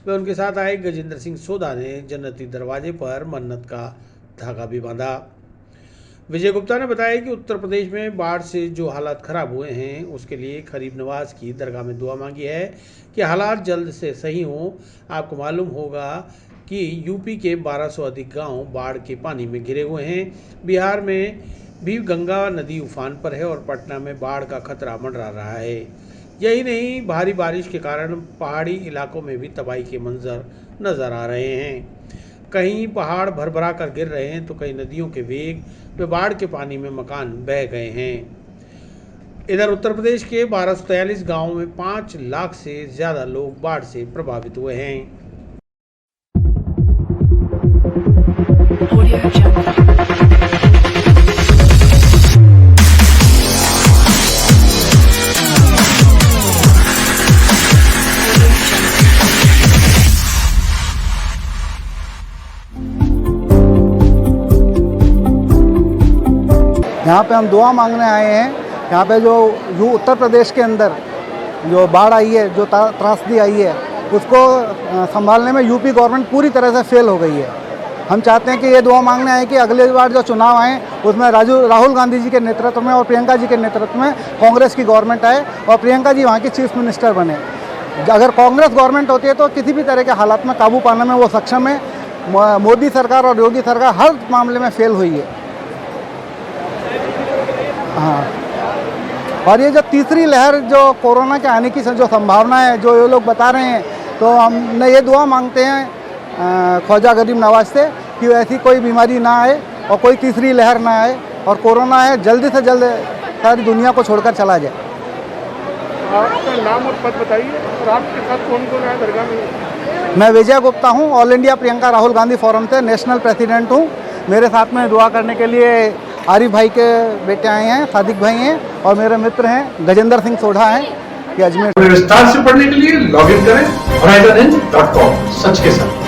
व उनके साथ आए गजेंद्र सिंह सोदा ने जन्नती दरवाजे पर मन्नत का धागा भी बांधा। विजय गुप्ता ने बताया कि उत्तर प्रदेश में बाढ़ से जो हालात खराब हुए हैं उसके लिए खरीब नवाज की दरगाह में दुआ मांगी है कि हालात जल्द से सही हों। आपको मालूम होगा कि यूपी के 1200 अधिक गांव बाढ़ के पानी में घिरे हुए हैं। बिहार में भी गंगा नदी उफान पर है और पटना में बाढ़ का खतरा मंडरा रहा है। यही नहीं, भारी बारिश के कारण पहाड़ी इलाकों में भी तबाही के मंजर नजर आ रहे हैं। कहीं पहाड़ भरभरा कर गिर रहे हैं तो कहीं नदियों के वेग व बाढ़ के पानी में मकान बह गए हैं। इधर उत्तर प्रदेश के 1243 गांवों में 5 लाख से ज्यादा लोग बाढ़ से प्रभावित हुए हैं। यहाँ पे हम दुआ मांगने आए हैं। यहाँ पे जो उत्तर प्रदेश के अंदर जो बाढ़ आई है, जो त्रासदी आई है, उसको संभालने में यूपी गवर्नमेंट पूरी तरह से फेल हो गई है। हम चाहते हैं कि ये दुआ मांगने आए कि अगली बार जो चुनाव आए उसमें राहुल गांधी जी के नेतृत्व में और प्रियंका जी के नेतृत्व में कांग्रेस की गवर्नमेंट आए और प्रियंका जी वहाँ की चीफ मिनिस्टर बने। अगर कांग्रेस गवर्नमेंट होती है तो किसी भी तरह के हालात में काबू पाने में वो सक्षम है। मोदी सरकार और योगी सरकार हर मामले में फेल हुई है। हाँ, और ये जो तीसरी लहर जो कोरोना के आने की जो संभावना है जो ये लोग बता रहे हैं, तो हमने ये दुआ मांगते हैं ख्वाजा गरीब नवाज से कि ऐसी कोई बीमारी ना आए और कोई तीसरी लहर ना आए और कोरोना है जल्दी से जल्द सारी दुनिया को छोड़कर चला जाए। आपका नाम और पद बताइए और आपके साथ कौन कौन है दरगाह में? मैं विजय गुप्ता हूँ, all India Priyanka Rahul Gandhi forum से नेशनल प्रेसिडेंट हूँ। मेरे साथ में दुआ करने के लिए आरिफ भाई के बेटे आए हैं, सादिक भाई हैं और मेरे मित्र हैं गजेंद्र सिंह सोढ़ा हैं कि अजमेर। विस्तार से पढ़ने के लिए लॉग इन करें horizonhind.com। सच के साथ।